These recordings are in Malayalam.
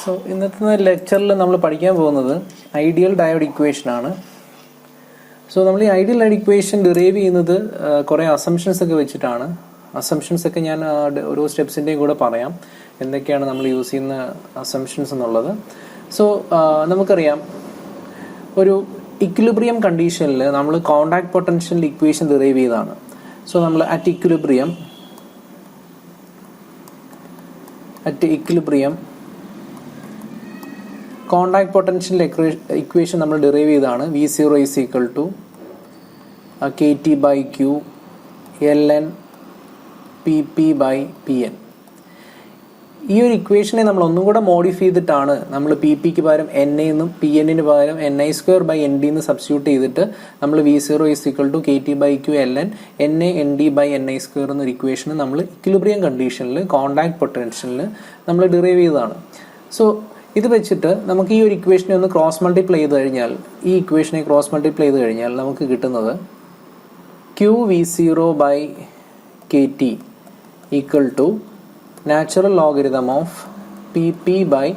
സോ ഇന്നത്തെ ലെക്ചറിൽ നമ്മൾ പഠിക്കാൻ പോകുന്നത് ഐഡിയൽ ഡയോഡ് ഇക്വേഷൻ ആണ്. സോ നമ്മൾ ഈ ഐഡിയൽ ഡയോഡ് ഇക്വേഷൻ ഡിറൈവ് ചെയ്യുന്നത് കുറേ അസംഷൻസ് ഒക്കെ വെച്ചിട്ടാണ്. അസംഷൻസ് ഒക്കെ ഞാൻ ഓരോ സ്റ്റെപ്സിൻ്റെയും കൂടെ പറയാം, എന്തൊക്കെയാണ് നമ്മൾ യൂസ് ചെയ്യുന്ന അസംഷൻസ് എന്നുള്ളത്. സോ നമുക്കറിയാം, ഒരു ഇക്വിലിബ്രിയം കണ്ടീഷനിൽ നമ്മൾ കോണ്ടാക്ട് പൊട്ടൻഷ്യൽ ഇക്വേഷൻ ഡിറൈവ് ചെയ്തതാണ്. സോ നമ്മൾ at equilibrium contact potential equation നമ്മൾ ഡിറൈവ് ചെയ്താണ്. V0 is equal to KT by Q ln PP by PN. ഈ ഒരു ഇക്വേഷനെ നമ്മൾ ഒന്നും കൂടെ മോഡിഫൈ ചെയ്തിട്ടാണ് നമ്മൾ PPക്ക് പകരം NA എന്നും PNന് പകരം NI² by ND എന്ന് സബ്സ്റ്റിറ്റ്യൂട്ട് ചെയ്തിട്ട് നമ്മൾ V0 is equal to KT by Q ln NA ND by NI² എന്നൊരു ഇക്വേഷൻ നമ്മൾ ഇക്വിലിബ്രിയം കണ്ടീഷനിൽ കോണ്ടാക്ട് പൊട്ടൻഷ്യലിൽ നമ്മൾ ഡിറൈവ് ചെയ്തതാണ്. സോ ഇത് വെച്ചിട്ട് നമുക്ക് ഈ ഒരു ഇക്വേഷനെ ഒന്ന് ക്രോസ് മൾട്ടിപ്ലൈ ചെയ്ത് കഴിഞ്ഞാൽ നമുക്ക് കിട്ടുന്നത് QV0 by KT equal to natural logarithm of PP by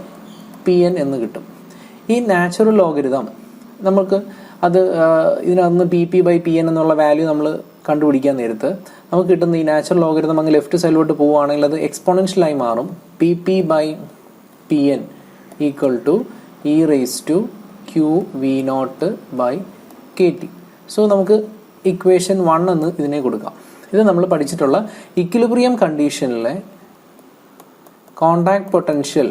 PN എന്ന് കിട്ടും. ഈ നാച്ചുറൽ ലോഗരിതം നമുക്ക് ഇതിനകത്ത് PP by PN എന്നുള്ള വാല്യൂ നമ്മൾ കണ്ടുപിടിക്കാൻ നേരത്ത് നമുക്ക് കിട്ടുന്ന ഈ നാച്ചുറൽ ലോഗരിതം അങ്ങ് ലെഫ്റ്റ് സൈഡിലോട്ട് പോവുകയാണെങ്കിൽ അത് എക്സ്പോണൻഷ്യലായി മാറും. PP by PN equal to e raised to QV0 by KT. So നമുക്ക് ഇക്വേഷൻ 1 എന്ന് ഇതിനെ കൊടുക്കാം. ഇത് നമ്മൾ പഠിച്ചിട്ടുള്ള ഇക്വിലിബ്രിയം കണ്ടീഷനിലെ കോണ്ടാക്ട് പൊട്ടൻഷ്യൽ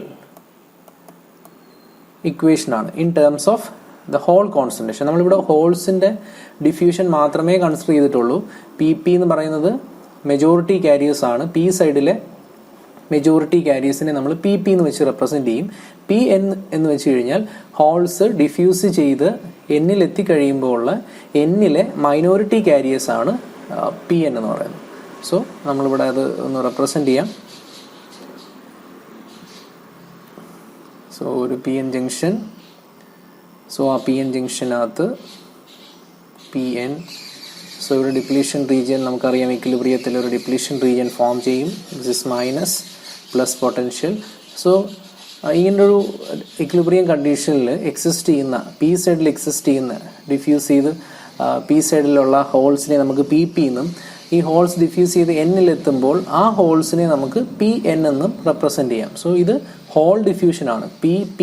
ഇക്വേഷനാണ് in terms of the hole concentration. നമ്മളിവിടെ ഹോൾസിൻ്റെ ഡിഫ്യൂഷൻ മാത്രമേ കൺസിഡർ ചെയ്തിട്ടുള്ളൂ. PP എന്ന് പറയുന്നത് മെജോറിറ്റി കാരിയേഴ്സ് ആണ്. പി സൈഡിലെ മെജോറിറ്റി കാരിയേഴ്സിനെ നമ്മൾ PP എന്ന് വെച്ച് റെപ്രസെൻറ്റ് ചെയ്യും. PN എന്ന് വെച്ച് കഴിഞ്ഞാൽ ഹോൾസ് ഡിഫ്യൂസ് ചെയ്ത് എന്നിൽ എത്തിക്കഴിയുമ്പോൾ ഉള്ള എന്നിലെ മൈനോറിറ്റി കാരിയേഴ്സ് ആണ് PN എന്ന് പറയുന്നത്. സോ നമ്മളിവിടെ അത് ഒന്ന് റെപ്രസെൻറ്റ് ചെയ്യാം. സോ ഒരു PN ജംഗ്ഷൻ. സോ ആ PN ജംഗ്ഷനകത്ത് PN. സോ ഇവിടെ ഡിപ്ലീഷൻ റീജിയൻ നമുക്കറിയാം, ഇക്വിലിബ്രിയത്തിൽ ഒരു ഡിപ്ലീഷൻ റീജിയൻ ഫോം ചെയ്യും. This is minus plus potential. So ഇങ്ങനൊരു ഇക്വിലിബ്രിയം കണ്ടീഷനിൽ എക്സിസ്റ്റ് ചെയ്യുന്ന പി സൈഡിൽ ഡിഫ്യൂസ് ചെയ്ത് പി സൈഡിലുള്ള ഹോൾസിനെ നമുക്ക് PP എന്നും, ഈ ഹോൾസ് ഡിഫ്യൂസ് ചെയ്ത് എന്നിലെത്തുമ്പോൾ ആ ഹോൾസിനെ നമുക്ക് PN എന്നും റെപ്രസെൻറ്റ് ചെയ്യാം. സോ ഇത് ഹോൾ ഡിഫ്യൂഷൻ ആണ്. PP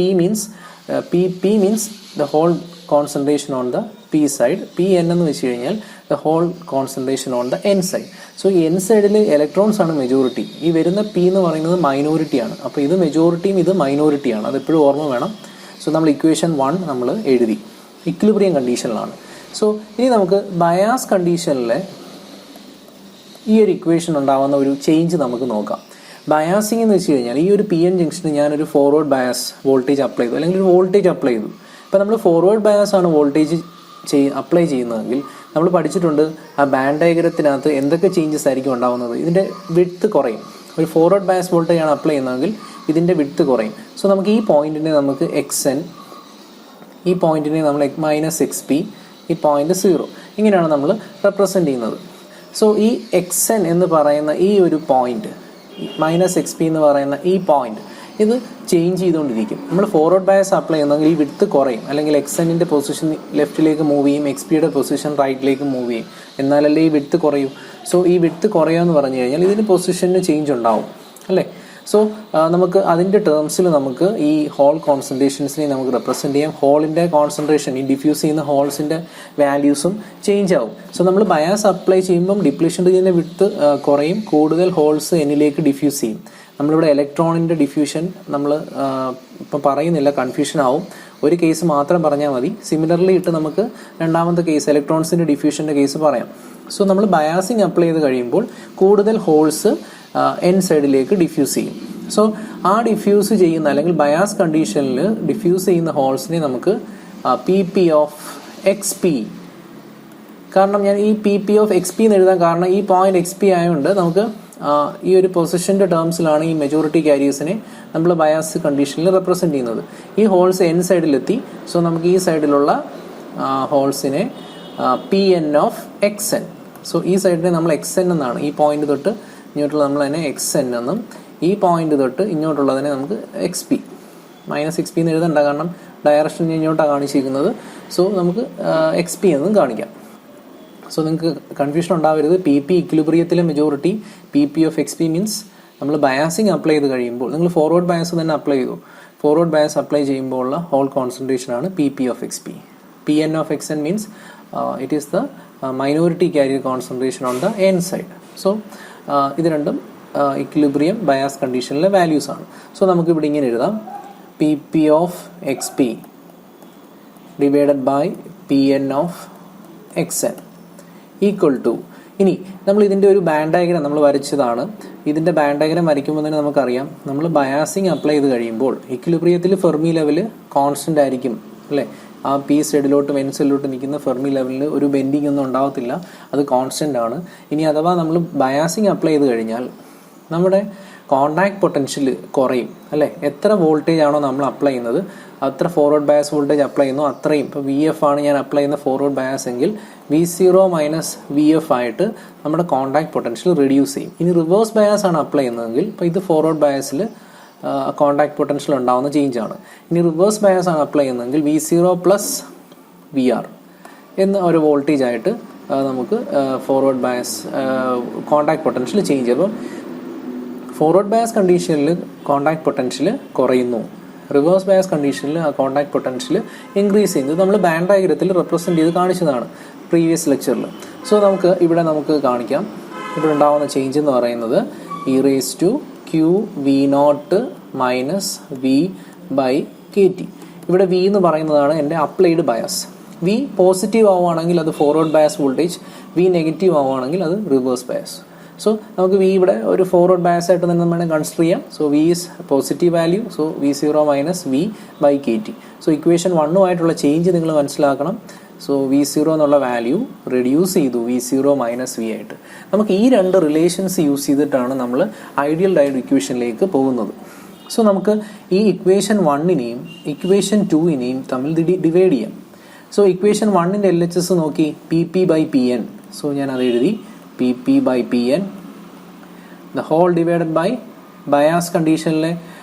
means the hole concentration on the P side. PN എന്ന് വെച്ച് കഴിഞ്ഞാൽ the hole concentration on the N side. So ഈ N സൈഡിൽ ഇലക്ട്രോൺസ് ആണ് മെജോറിറ്റി. ഈ വരുന്ന P എന്ന് പറയുന്നത് മൈനോറിറ്റിയാണ്. അപ്പോൾ ഇത് മെജോറിറ്റിയും ഇത് മൈനോറിറ്റിയാണ്. അതെപ്പോഴും ഓർമ്മ വേണം. സോ നമ്മൾ ഇക്വേഷൻ 1 നമ്മൾ എഴുതി, ഇക്വിലിബ്രിയം കണ്ടീഷനിലാണ്. സോ ഇനി നമുക്ക് ബയാസ് കണ്ടീഷനിലെ ഈ ഒരു ഇക്വേഷൻ ഉണ്ടാകുന്ന ഒരു ചേഞ്ച് നമുക്ക് നോക്കാം. ബയാസിംഗ് എന്ന് വെച്ച് കഴിഞ്ഞാൽ ഈ ഒരു PN ജംഗ്ഷന് ഞാനൊരു ഫോർവേഡ് ബയാസ് വോൾട്ടേജ് അപ്ലൈ ചെയ്തു, അല്ലെങ്കിൽ ഒരു വോൾട്ടേജ് അപ്ലൈ ചെയ്തു. ഇപ്പോൾ നമ്മൾ ഫോർവേഡ് ബയാസ് ആണ് വോൾട്ടേജ് അപ്ലൈ ചെയ്യുന്നതെങ്കിൽ നമ്മൾ പഠിച്ചിട്ടുണ്ട് ആ ബാൻഡ് ഡയഗ്രത്തിനകത്ത് എന്തൊക്കെ ചേഞ്ചസ് ആയിരിക്കും ഉണ്ടാകുന്നത്. ഇതിൻ്റെ വിഡ്ത്ത് കുറയും. ഒരു ഫോർവേഡ് ബയാസ് വോൾട്ടേജ് ആണ് അപ്ലൈ ചെയ്യുന്നതെങ്കിൽ ഇതിൻ്റെ വിഡ്ത്ത് കുറയും. സോ നമുക്ക് ഈ പോയിന്റിനെ നമുക്ക് XN, ഈ പോയിന്റിനെ നമ്മൾ -XP, ഈ പോയിന്റ് 0, ഇങ്ങനെയാണ് നമ്മൾ റെപ്രസെൻറ്റ് ചെയ്യുന്നത്. സോ ഈ XN എന്ന് പറയുന്ന ഈ ഒരു പോയിന്റ്, -XP എന്ന് പറയുന്ന ഈ പോയിന്റ്, ഇത് ചേഞ്ച് ചെയ്തുകൊണ്ടിരിക്കും. നമ്മൾ ഫോർവേഡ് ബയസ് അപ്ലൈ ചെയ്യുന്നെങ്കിൽ ഈ വിഡ്ത്ത് കുറയും, അല്ലെങ്കിൽ XNൻ്റെ പൊസിഷൻ ലെഫ്റ്റിലേക്ക് മൂവ് ചെയ്യും, XPയുടെ പൊസിഷൻ റൈറ്റിലേക്ക് മൂവ് ചെയ്യും. എന്നാലല്ലേ ഈ വിഡ്ത്ത് കുറയൂ. സോ ഈ വിഡ്ത്ത് കുറയുമെന്ന് പറഞ്ഞു കഴിഞ്ഞാൽ ഇതിന് പൊസിഷന് ചേഞ്ച് ഉണ്ടാവും, അല്ലേ? സോ നമുക്ക് അതിൻ്റെ ടേംസിൽ നമുക്ക് ഈ ഹോൾ കോൺസെൻട്രേഷൻസിനെ നമുക്ക് റെപ്രസെൻറ്റ് ചെയ്യാം. ഹോളിൻ്റെ കോൺസെൻട്രേഷൻ, ഈ ഡിഫ്യൂസ് ചെയ്യുന്ന ഹോൾസിൻ്റെ വാല്യൂസും ചേഞ്ച് ആവും. സോ നമ്മൾ ബയാസ് അപ്ലൈ ചെയ്യുമ്പം ഡിപ്ലീഷൻ റീജിയൻ്റെ വിഡ്ത്ത് കുറയും, കൂടുതൽ ഹോൾസ് എന്നിലേക്ക് ഡിഫ്യൂസ് ചെയ്യും. നമ്മളിവിടെ ഇലക്ട്രോണിൻ്റെ ഡിഫ്യൂഷൻ നമ്മൾ ഇപ്പം പറയുന്നില്ല, കൺഫ്യൂഷൻ ആവും. ഒരു കേസ് മാത്രം പറഞ്ഞാൽ മതി. സിമിലർലി ഇട്ട് നമുക്ക് രണ്ടാമത്തെ കേസ്, ഇലക്ട്രോൺസിൻ്റെ ഡിഫ്യൂഷൻ്റെ കേസ് പറയാം. സോ നമ്മൾ ബയാസിങ് അപ്ലൈ ചെയ്ത് കഴിയുമ്പോൾ കൂടുതൽ ഹോൾസ് N സൈഡിലേക്ക് ഡിഫ്യൂസ് ചെയ്യും. സോ ആ ഡിഫ്യൂസ് ചെയ്യുന്ന, അല്ലെങ്കിൽ ബയാസ് കണ്ടീഷനിൽ ഡിഫ്യൂസ് ചെയ്യുന്ന ഹോൾസിനെ നമുക്ക് PP of XP, കാരണം ഞാൻ ഈ PP of XP എന്ന് എഴുതാൻ കാരണം ഈ പോയിന്റ് XP ആയതുകൊണ്ട് നമുക്ക് ഈ ഒരു പൊസിഷൻ്റെ ടേംസിലാണ് ഈ മെജോറിറ്റി കാരിയേഴ്സിനെ നമ്മൾ ബയാസ് കണ്ടീഷനിൽ റെപ്രസെൻറ്റ് ചെയ്യുന്നത്. ഈ ഹോൾസ് N സൈഡിലെത്തി. സോ നമുക്ക് ഈ സൈഡിലുള്ള ഹോൾസിനെ PN of XN. സോ ഈ സൈഡിനെ നമ്മൾ XN എന്നാണ്, ഈ പോയിന്റ് തൊട്ട് ഇങ്ങോട്ടുള്ള നമ്മൾ അതിനെ XN എന്നും, ഈ പോയിന്റ് തൊട്ട് ഇങ്ങോട്ടുള്ളതിനെ നമുക്ക് XP. -xp എന്ന് എഴുതണ്ട, കാരണം ഡയറക്ഷൻ ഇങ്ങോട്ടാണ് കാണിച്ചിരിക്കുന്നത്. സോ നമുക്ക് xp എന്നും കാണിക്കാം. സോ നിങ്ങൾക്ക് കൺഫ്യൂഷൻ ഉണ്ടാവരുത്. PP ഇക്വിലിബ്രിയത്തിലെ majority PP of XP means നമ്മൾ ബയാസിങ് അപ്ലൈ ചെയ്ത് കഴിയുമ്പോൾ, നിങ്ങൾ ഫോർവേഡ് ബയസ് തന്നെ അപ്ലൈ ചെയ്തു, ഫോർവേഡ് ബയസ് അപ്ലൈ ചെയ്യുമ്പോൾ ഉള്ള ഹോൾ കോൺസെൻട്രേഷൻ ആണ് PP of XP. PN of XN means it is the minority carrier concentration on the N side. So ഇത് രണ്ടും ഇക്വിലിബ്രിയം ബയാസ് കണ്ടീഷനിലെ വാല്യൂസ് ആണ്. സോ നമുക്ക് ഇവിടെ ഇങ്ങനെ എഴുതാം, PP of XP divided by PN of XN equal to, ഇനി നമ്മൾ ഇതിൻ്റെ ഒരു ബാൻഡ് ഡയഗ്രാം നമ്മൾ വരച്ചതാണ്. ഇതിൻ്റെ ബാൻഡ് ഡയഗ്രാം വരയ്ക്കുമ്പോൾ തന്നെ നമുക്കറിയാം, നമ്മൾ ബയാസിങ് അപ്ലൈ ചെയ്ത് കഴിയുമ്പോൾ ഇക്വിലിബ്രിയത്തിൽ ഫെർമി ലെവല് കോൺസ്റ്റന്റ് ആയിരിക്കും അല്ലേ. ആ P സൈഡിലോട്ടും N സൈഡിലോട്ടും നിൽക്കുന്ന ഫെർമി ലെവലിൽ ഒരു ബെൻഡിങ് ഒന്നും ഉണ്ടാവത്തില്ല, അത് കോൺസ്റ്റന്റ് ആണ്. ഇനി അഥവാ നമ്മൾ ബയാസിങ് അപ്ലൈ ചെയ്ത് കഴിഞ്ഞാൽ നമ്മുടെ കോണ്ടാക്ട് പൊട്ടൻഷ്യൽ കുറയും അല്ലേ. എത്ര വോൾട്ടേജ് ആണോ നമ്മൾ അപ്ലൈ ചെയ്യുന്നത്, അത്ര ഫോർവേഡ് ബയാസ് വോൾട്ടേജ് അപ്ലൈ ചെയ്യുന്നു അത്രയും. ഇപ്പോൾ VF ആണ് ഞാൻ അപ്ലൈ ചെയ്യുന്ന ഫോർവേഡ് ബയാസ് എങ്കിൽ V0 മൈനസ് VF ആയിട്ട് നമ്മുടെ കോണ്ടാക്ട് പൊട്ടൻഷ്യൽ റെഡ്യൂസ് ചെയ്യും. ഇനി റിവേഴ്സ് ബയാസ് ആണ് അപ്ലൈ ചെയ്യുന്നതെങ്കിൽ, ഇപ്പോൾ ഇത് ഫോർവേഡ് ബയാസിൽ കോണ്ടാക്ട് പൊട്ടൻഷ്യൽ ഉണ്ടാവുന്ന ചേഞ്ച് ആണ്. ഇനി റിവേഴ്സ് ബയാസ് ആണ് അപ്ലൈ ചെയ്യുന്നതെങ്കിൽ V0 പ്ലസ് VR എന്ന ഒരു വോൾട്ടേജ് ആയിട്ട് നമുക്ക് forward bias contact potential change ചെയ്യും. അപ്പം ഫോർവേഡ് ബയാസ് കണ്ടീഷനിൽ കോണ്ടാക്ട് പൊട്ടൻഷ്യൽ കുറയുന്നു, റിവേഴ്സ് ബയാസ് കണ്ടീഷനിൽ ആ കോണ്ടാക്ട് പൊട്ടൻഷ്യൽ ഇൻക്രീസ് ചെയ്യുന്നത് നമ്മൾ ബാൻഡ് ഡയഗ്രത്തിൽ റെപ്രസെൻറ്റ് ചെയ്ത് കാണിച്ചതാണ് പ്രീവിയസ് ലെക്ചറിൽ. സോ നമുക്ക് കാണിക്കാം. ഇവിടെ ഉണ്ടാവുന്ന ചേഞ്ച് എന്ന് പറയുന്നത് e⁻ മൈനസ് V/KT. ഇവിടെ V എന്ന് പറയുന്നതാണ് എൻ്റെ അപ്ലൈഡ് ബയാസ്. V പോസിറ്റീവ് ആവുകയാണെങ്കിൽ അത് forward bias voltage, V negative ആവുകയാണെങ്കിൽ അത് റിവേഴ്സ് ബയാസ്. സോ നമുക്ക് V ഇവിടെ ഒരു ഫോർവേഡ് ബയാസ് ആയിട്ട് തന്നെ നമ്മൾ കൺസിഡർ ചെയ്യാം. So V is positive value, so V0 minus V/KT. So equation 1 change നിങ്ങൾ മനസ്സിലാക്കണം. സോ V0 എന്നുള്ള വാല്യൂ റെഡ്യൂസ് ചെയ്തു V0 മൈനസ് V ആയിട്ട്. നമുക്ക് ഈ രണ്ട് റിലേഷൻസ് യൂസ് ചെയ്തിട്ടാണ് നമ്മൾ ഐഡിയൽ ഡയോഡ് ഇക്വേഷനിലേക്ക് പോകുന്നത്. സോ നമുക്ക് ഈ ഇക്വേഷൻ 1നെയും ഇക്വേഷൻ 2നെയും തമ്മിൽ ഡിവൈഡ് ചെയ്യാം. സോ ഇക്വേഷൻ 1ന്റെ LHS നോക്കി, PP/PN. സോ ഞാൻ അത് എഴുതി, PP/PN the hole divided by bias കണ്ടീഷനിലെ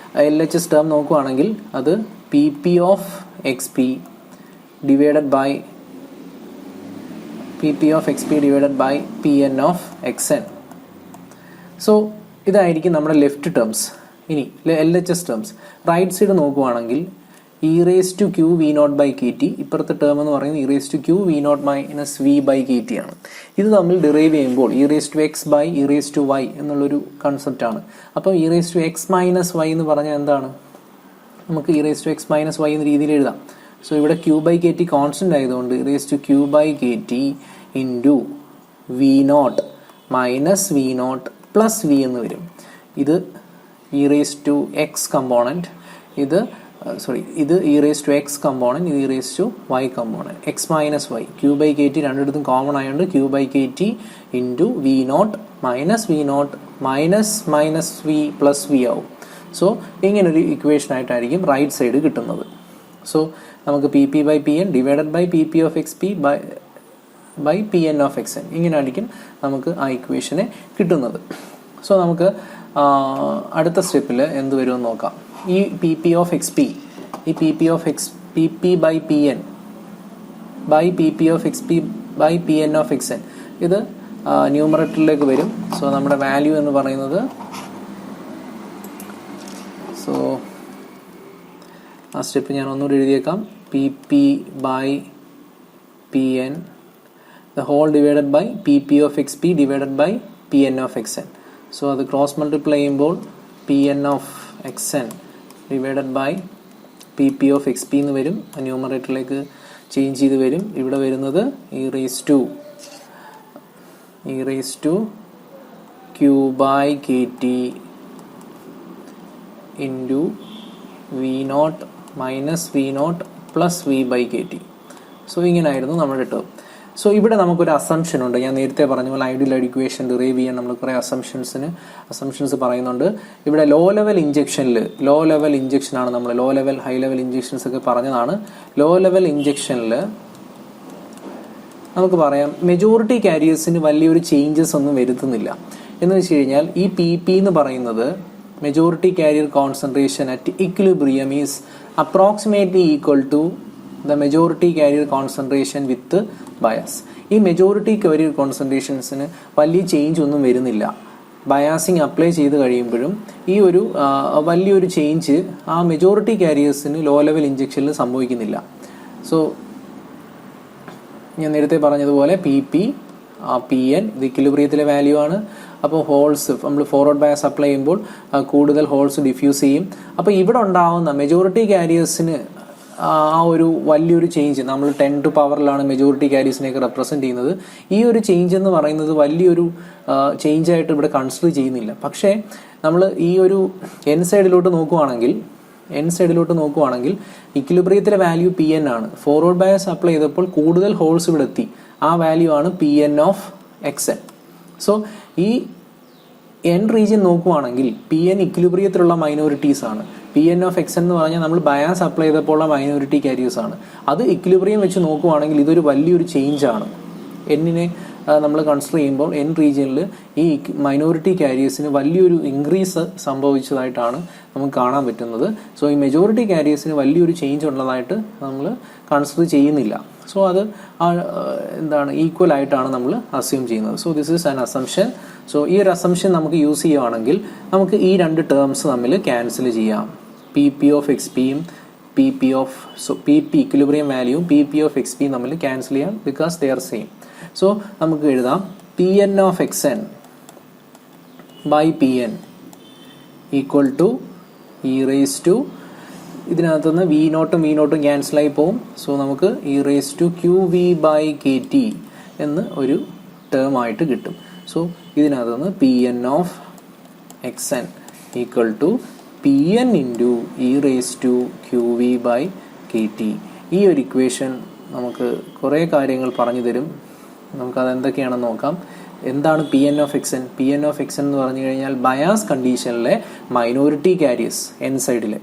LHS ടേം നോക്കുകയാണെങ്കിൽ അത് PP of XP divided by PN of XN. So ഇതായിരിക്കും നമ്മുടെ ലെഫ്റ്റ് ടേംസ്. ഇനി LHS ടേംസ് റൈറ്റ് സൈഡ് നോക്കുകയാണെങ്കിൽ e⁻q⁵ ഇപ്പുറത്തെ ടേം എന്ന് പറയുന്നത് e⁻q⁵ V/KT ആണ്. ഇത് തമ്മിൽ ഡിറൈവ് ചെയ്യുമ്പോൾ e⁻x/e⁻y എന്നുള്ളൊരു കൺസെപ്റ്റ് ആണ്. അപ്പോൾ e⁻x−y എന്ന് പറഞ്ഞാൽ എന്താണ്, നമുക്ക് e⁻x−y എന്ന രീതിയിൽ എഴുതാം. സോ ഇവിടെ q/KT കോൺസ്റ്റന്റ് ആയതുകൊണ്ട് e⁻q/KT into V0 minus V0 plus V എന്ന് വരും. ഇത് e⁻x കമ്പോണന്റ്, ഇത് e⁻x കമ്പോണന്റ്, ഇത് e⁻y കമ്പോണന്റ്, x-y q/KT രണ്ടിടത്തും കോമൺ ആയതുകൊണ്ട് q/KT into V0 minus V0 minus V plus V ആവും. സോ ഇങ്ങനൊരു ഇക്വേഷൻ ആയിട്ടായിരിക്കും റൈറ്റ് സൈഡ് കിട്ടുന്നത്. സോ നമുക്ക് PP/PN divided by PP of XP by PN of XN ഇങ്ങനെയായിരിക്കും നമുക്ക് ആ ഇക്വേഷനെ കിട്ടുന്നത്. സോ നമുക്ക് അടുത്ത സ്റ്റെപ്പിൽ എന്ത് വരുമെന്ന് നോക്കാം. ഈ PP ഓഫ് XP, ഈ PP/PN by PP of XP by PN of XN ഇത് ന്യൂമറേറ്ററിലേക്ക് വരും. സോ നമ്മുടെ വാല്യൂ എന്ന് പറയുന്നത്, സോ ആ സ്റ്റെപ്പ് ഞാൻ ഒന്നുകൂടി എഴുതിയേക്കാം, PP/PN the whole divided by PP of XP divided by PN of XN. So അത് ക്രോസ് മൾട്ടിപ്ലൈ ചെയ്യുമ്പോൾ PN of XN divided by PP of XP എന്ന് വരും. ന്യൂമറേറ്ററിലേക്ക് ചേഞ്ച് ചെയ്ത് വരും. ഇവിടെ വരുന്നത് e⁻q/KT into V0 minus V0 plus V/KT. So ഇങ്ങനെയായിരുന്നു നമ്മുടെ ടേം. സോ ഇവിടെ നമുക്കൊരു അസംഷൻ ഉണ്ട്. ഞാൻ നേരത്തെ പറഞ്ഞ പോലെ ഐഡിയൽ ഇക്വേഷൻ ഡിറൈവ് ചെയ്യാൻ നമ്മൾ കുറേ അസംഷൻസ് പറയുന്നുണ്ട്. ഇവിടെ ലോ ലെവൽ ഇഞ്ചക്ഷനാണ് നമ്മൾ low level high level injections ഒക്കെ പറഞ്ഞതാണ്. ലോ ലെവൽ ഇഞ്ചക്ഷനിൽ നമുക്ക് പറയാം മെജോറിറ്റി കാരിയേഴ്സിന് വലിയൊരു ചേഞ്ചസ് ഒന്നും വരുത്തുന്നില്ല. എന്ന് വെച്ച് കഴിഞ്ഞാൽ ഈ PP എന്ന് പറയുന്നത് majority carrier concentration at equilibrium is approximately equal to the majority carrier concentration with bias. ഈ മെജോറിറ്റി കാരിയർ കോൺസെൻട്രേഷൻസിന് വലിയ ചേഞ്ച് ഒന്നും വരുന്നില്ല. ബയാസിങ് അപ്ലൈ ചെയ്ത് കഴിയുമ്പോഴും ഈ ഒരു വലിയൊരു ചേഞ്ച് ആ മെജോറിറ്റി കാരിയേഴ്സിന് ലോ ലെവൽ ഇഞ്ചക്ഷനിൽ സംഭവിക്കുന്നില്ല. സോ ഞാൻ നേരത്തെ പറഞ്ഞതുപോലെ PN ഇത് ഇക്വിലിബ്രിയത്തിലെ വാല്യൂ ആണ്. അപ്പോൾ ഹോൾസ് നമ്മൾ ഫോർവേഡ് ബയസ് അപ്ലൈ ചെയ്യുമ്പോൾ കൂടുതൽ ഹോൾസ് ഡിഫ്യൂസ് ചെയ്യും. അപ്പോൾ ഇവിടെ ഉണ്ടാവുന്ന മെജോറിറ്റി കാരിയേഴ്സിന് ആ ഒരു വലിയൊരു ചേഞ്ച്, നമ്മൾ 10 to പവറിലാണ് മെജോറിറ്റി കാരിയേഴ്സിനെയൊക്കെ റെപ്രസെന്റ് ചെയ്യുന്നത്. ഈ ഒരു ചേഞ്ച് എന്ന് പറയുന്നത് വലിയൊരു ചേഞ്ച് ആയിട്ട് ഇവിടെ കൺസിഡർ ചെയ്യുന്നില്ല. പക്ഷേ നമ്മൾ ഈ ഒരു എൻ സൈഡിലോട്ട് നോക്കുവാണെങ്കിൽ ഇക്വിലിബ്രിയത്തിലെ വാല്യൂ PN ആണ്. ഫോർവേഡ് ബയസ് അപ്ലൈ ചെയ്തപ്പോൾ കൂടുതൽ ഹോൾസ് ഇവിടെ എത്തി. ആ വാല്യൂ ആണ് PN ഓഫ് XN. സോ ഈ എൻ റീജിയൻ നോക്കുവാണെങ്കിൽ PN ഇക്വിലിബ്രിയത്തിലുള്ള മൈനോറിറ്റീസ് ആണ്. PN ഓഫ് XN എന്ന് പറഞ്ഞാൽ നമ്മൾ ബയാസ് അപ്ലൈ ചെയ്തപ്പോൾ മൈനോറിറ്റി കാരിയേഴ്സ് ആണ്. അത് ഇക്വിലിബ്രിയം വെച്ച് നോക്കുവാണെങ്കിൽ ഇതൊരു വലിയൊരു ചേഞ്ച് ആണ്. എന്നിനെ നമ്മൾ കൺസിഡർ ചെയ്യുമ്പോൾ എൻ റീജിയനിൽ ഈ മൈനോറിറ്റി കാരിയേഴ്സിന് വലിയൊരു ഇൻക്രീസ് സംഭവിച്ചതായിട്ടാണ് നമുക്ക് കാണാൻ പറ്റുന്നത്. സോ ഈ മെജോറിറ്റി കാരിയേഴ്സിന് വലിയൊരു ചേഞ്ച് ഉള്ളതായിട്ട് നമ്മൾ കൺസിഡർ ചെയ്യുന്നില്ല. സോ അത് എന്താണ് ഈക്വൽ ആയിട്ടാണ് നമ്മൾ അസ്യൂം ചെയ്യുന്നത്. So this is an assumption. So ഈ ഒരു അസംഷൻ നമുക്ക് യൂസ് ചെയ്യുകയാണെങ്കിൽ നമുക്ക് ഈ രണ്ട് ടേംസ് തമ്മിൽ ക്യാൻസൽ ചെയ്യാം. PP ഓഫ് XPയും PP ഇക്വിലിബ്രിയം വാല്യൂവും PP ഓഫ് XP തമ്മിൽ ക്യാൻസൽ ചെയ്യാം because they are same. So നമുക്ക് എഴുതാം PN of XN by PN equal to e raise to, ഇതിനകത്തുനിന്ന് V0 ക്യാൻസൽ ആയി പോകും. സോ നമുക്ക് e raise to QV by KT എന്ന് ഒരു ടേം ആയിട്ട് കിട്ടും. സോ ഇതിനകത്തുനിന്ന് PN of XN equal to PN into e raise to QV by KT. ഈ ഒരു ഇക്വേഷൻ നമുക്ക് കുറേ കാര്യങ്ങൾ പറഞ്ഞു തരും. നമുക്കത് എന്തൊക്കെയാണെന്ന് നോക്കാം. എന്താണ് PN of XN? PN of XN എന്ന് പറഞ്ഞു കഴിഞ്ഞാൽ ബയാസ് കണ്ടീഷനിലെ മൈനോറിറ്റി കാരിയേഴ്സ് എൻ സൈഡിലെ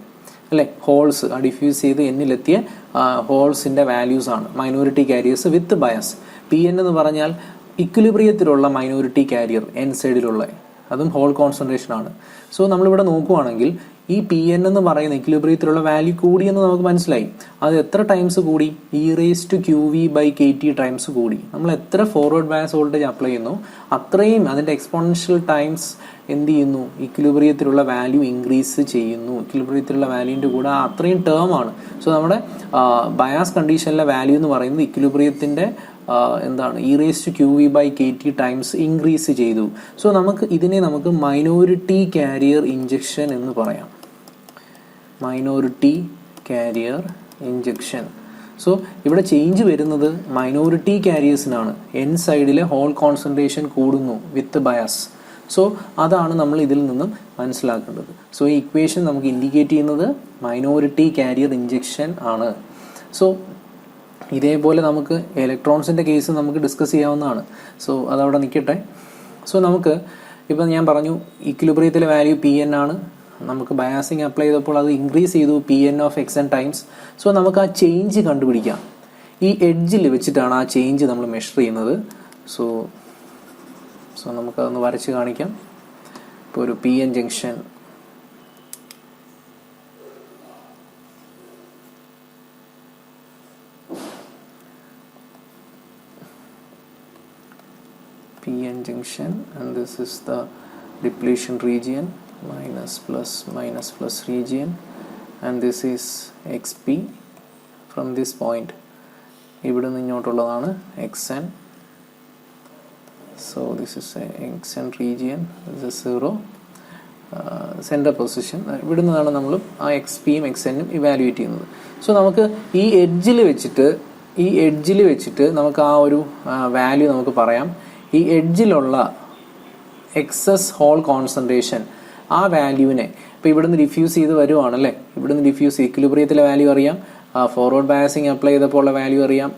അല്ലെ ഹോൾസ് ഡിഫ്യൂസ് ചെയ്ത് എന്നിലെത്തിയ ഹോൾസിന്റെ വാല്യൂസ് ആണ് മൈനോറിറ്റി കാരിയേഴ്സ് വിത്ത് ബയാസ്. PN എന്ന് പറഞ്ഞാൽ ഇക്വിലിബ്രിയത്തിലുള്ള മൈനോറിറ്റി കാരിയർ എൻ സൈഡിലുള്ള, അതും ഹോൾ കോൺസെൻട്രേഷൻ ആണ്. സോ നമ്മളിവിടെ നോക്കുവാണെങ്കിൽ ഈ PN എന്ന് പറയുന്ന ഇക്വിലിബ്രിയത്തിലുള്ള വാല്യൂ കൂടിയെന്ന് നമുക്ക് മനസ്സിലായി. അത് എത്ര ടൈംസ് കൂടി? e raise to QV by KT times കൂടി. നമ്മൾ എത്ര ഫോർവേഡ് ബയസ് വോൾട്ടേജ് അപ്ലൈ ചെയ്യുന്നു അത്രയും അതിന്റെ എക്സ്പോണൻഷ്യൽ ടൈംസ് എന്ത് ചെയ്യുന്നു? ഇക്വിലിബ്രിയത്തിലുള്ള വാല്യൂ ഇൻക്രീസ് ചെയ്യുന്നു. ഇക്വിലിബ്രിയത്തിലുള്ള വാല്യൂവിന്റെ കൂടെ അത്രയും ടേം ആണ്. സോ നമ്മുടെ ബയാസ് കണ്ടീഷനിലെ വാല്യൂ എന്ന് പറയുന്നത് ഇക്വിലിബ്രിയത്തിന്റെ എന്താണ് e raise to QV by KT times increase ചെയ്തു. സോ നമുക്ക് മൈനോറിറ്റി കാരിയർ ഇഞ്ചക്ഷൻ എന്ന് പറയാം. Minority carrier injection. സോ ഇവിടെ ചേഞ്ച് വരുന്നത് മൈനോറിറ്റി കാരിയേഴ്സിനാണ്. എൻ സൈഡിലെ ഹോൾ കോൺസെൻട്രേഷൻ കൂടുന്നു വിത്ത് ബയാസ്. സോ അതാണ് നമ്മൾ ഇതിൽ നിന്നും മനസ്സിലാക്കേണ്ടത്. സോ ഈ ഇക്വേഷൻ നമുക്ക് ഇൻഡിക്കേറ്റ് ചെയ്യുന്നത് മൈനോറിറ്റി കാരിയർ ഇഞ്ചക്ഷൻ ആണ്. സോ ഇതേപോലെ നമുക്ക് ഇലക്ട്രോൺസിന്റെ കേസ് നമുക്ക് ഡിസ്കസ് ചെയ്യാവുന്നതാണ്. സോ അതവിടെ നിൽക്കട്ടെ. സോ നമുക്ക് ഇപ്പം ഞാൻ പറഞ്ഞു ഇക്വിലിബ്രിയത്തിലെ വാല്യൂ PN ആണ്. നമുക്ക് ബയാസിങ് അപ്ലൈ ചെയ്തപ്പോൾ അത് ഇൻക്രീസ് ചെയ്തു PN of XN times. So നമുക്ക് ആ ചേഞ്ച് കണ്ടുപിടിക്കാം. ഈ എഡ്ജിൽ വെച്ചിട്ടാണ് ആ ചേഞ്ച് നമ്മൾ മെഷർ ചെയ്യുന്നത്. സോ നമുക്കതൊന്ന് വരച്ച് കാണിക്കാം. ഇപ്പോൾ ഒരു PN junction and this is the depletion region, minus plus region, and this is XP. From this point ഇവിടെ നിന്ന് ഇങ്ങോട്ടുള്ളതാണ് XN. So this is a XN region, this is 0 center position. ഇവിടെ നിന്നാണ് നമ്മൾ ആ XPയും XNഉം ഇവാലുവേറ്റ് ചെയ്യുന്നത്. സോ നമുക്ക് ഈ എഡ്ജിൽ വെച്ചിട്ട് നമുക്ക് ആ ഒരു വാല്യൂ നമുക്ക് പറയാം. ഈ എഡ്ജിലുള്ള എക്സസ് ഹോൾ കോൺസെൻട്രേഷൻ ആ വാല്യൂവിനെ ഇപ്പോൾ ഇവിടുന്ന് ഡിഫ്യൂസ് ചെയ്ത് വരുവാണല്ലേ, ഇവിടുന്ന് ഡിഫ്യൂസ് ഇക്വിലിബ്രിയത്തിലെ വാല്യൂ അറിയാം, ഫോർവേഡ് ബയാസിങ് അപ്ലൈ ചെയ്തപ്പോൾ ഉള്ള വാല്യൂ അറിയാം.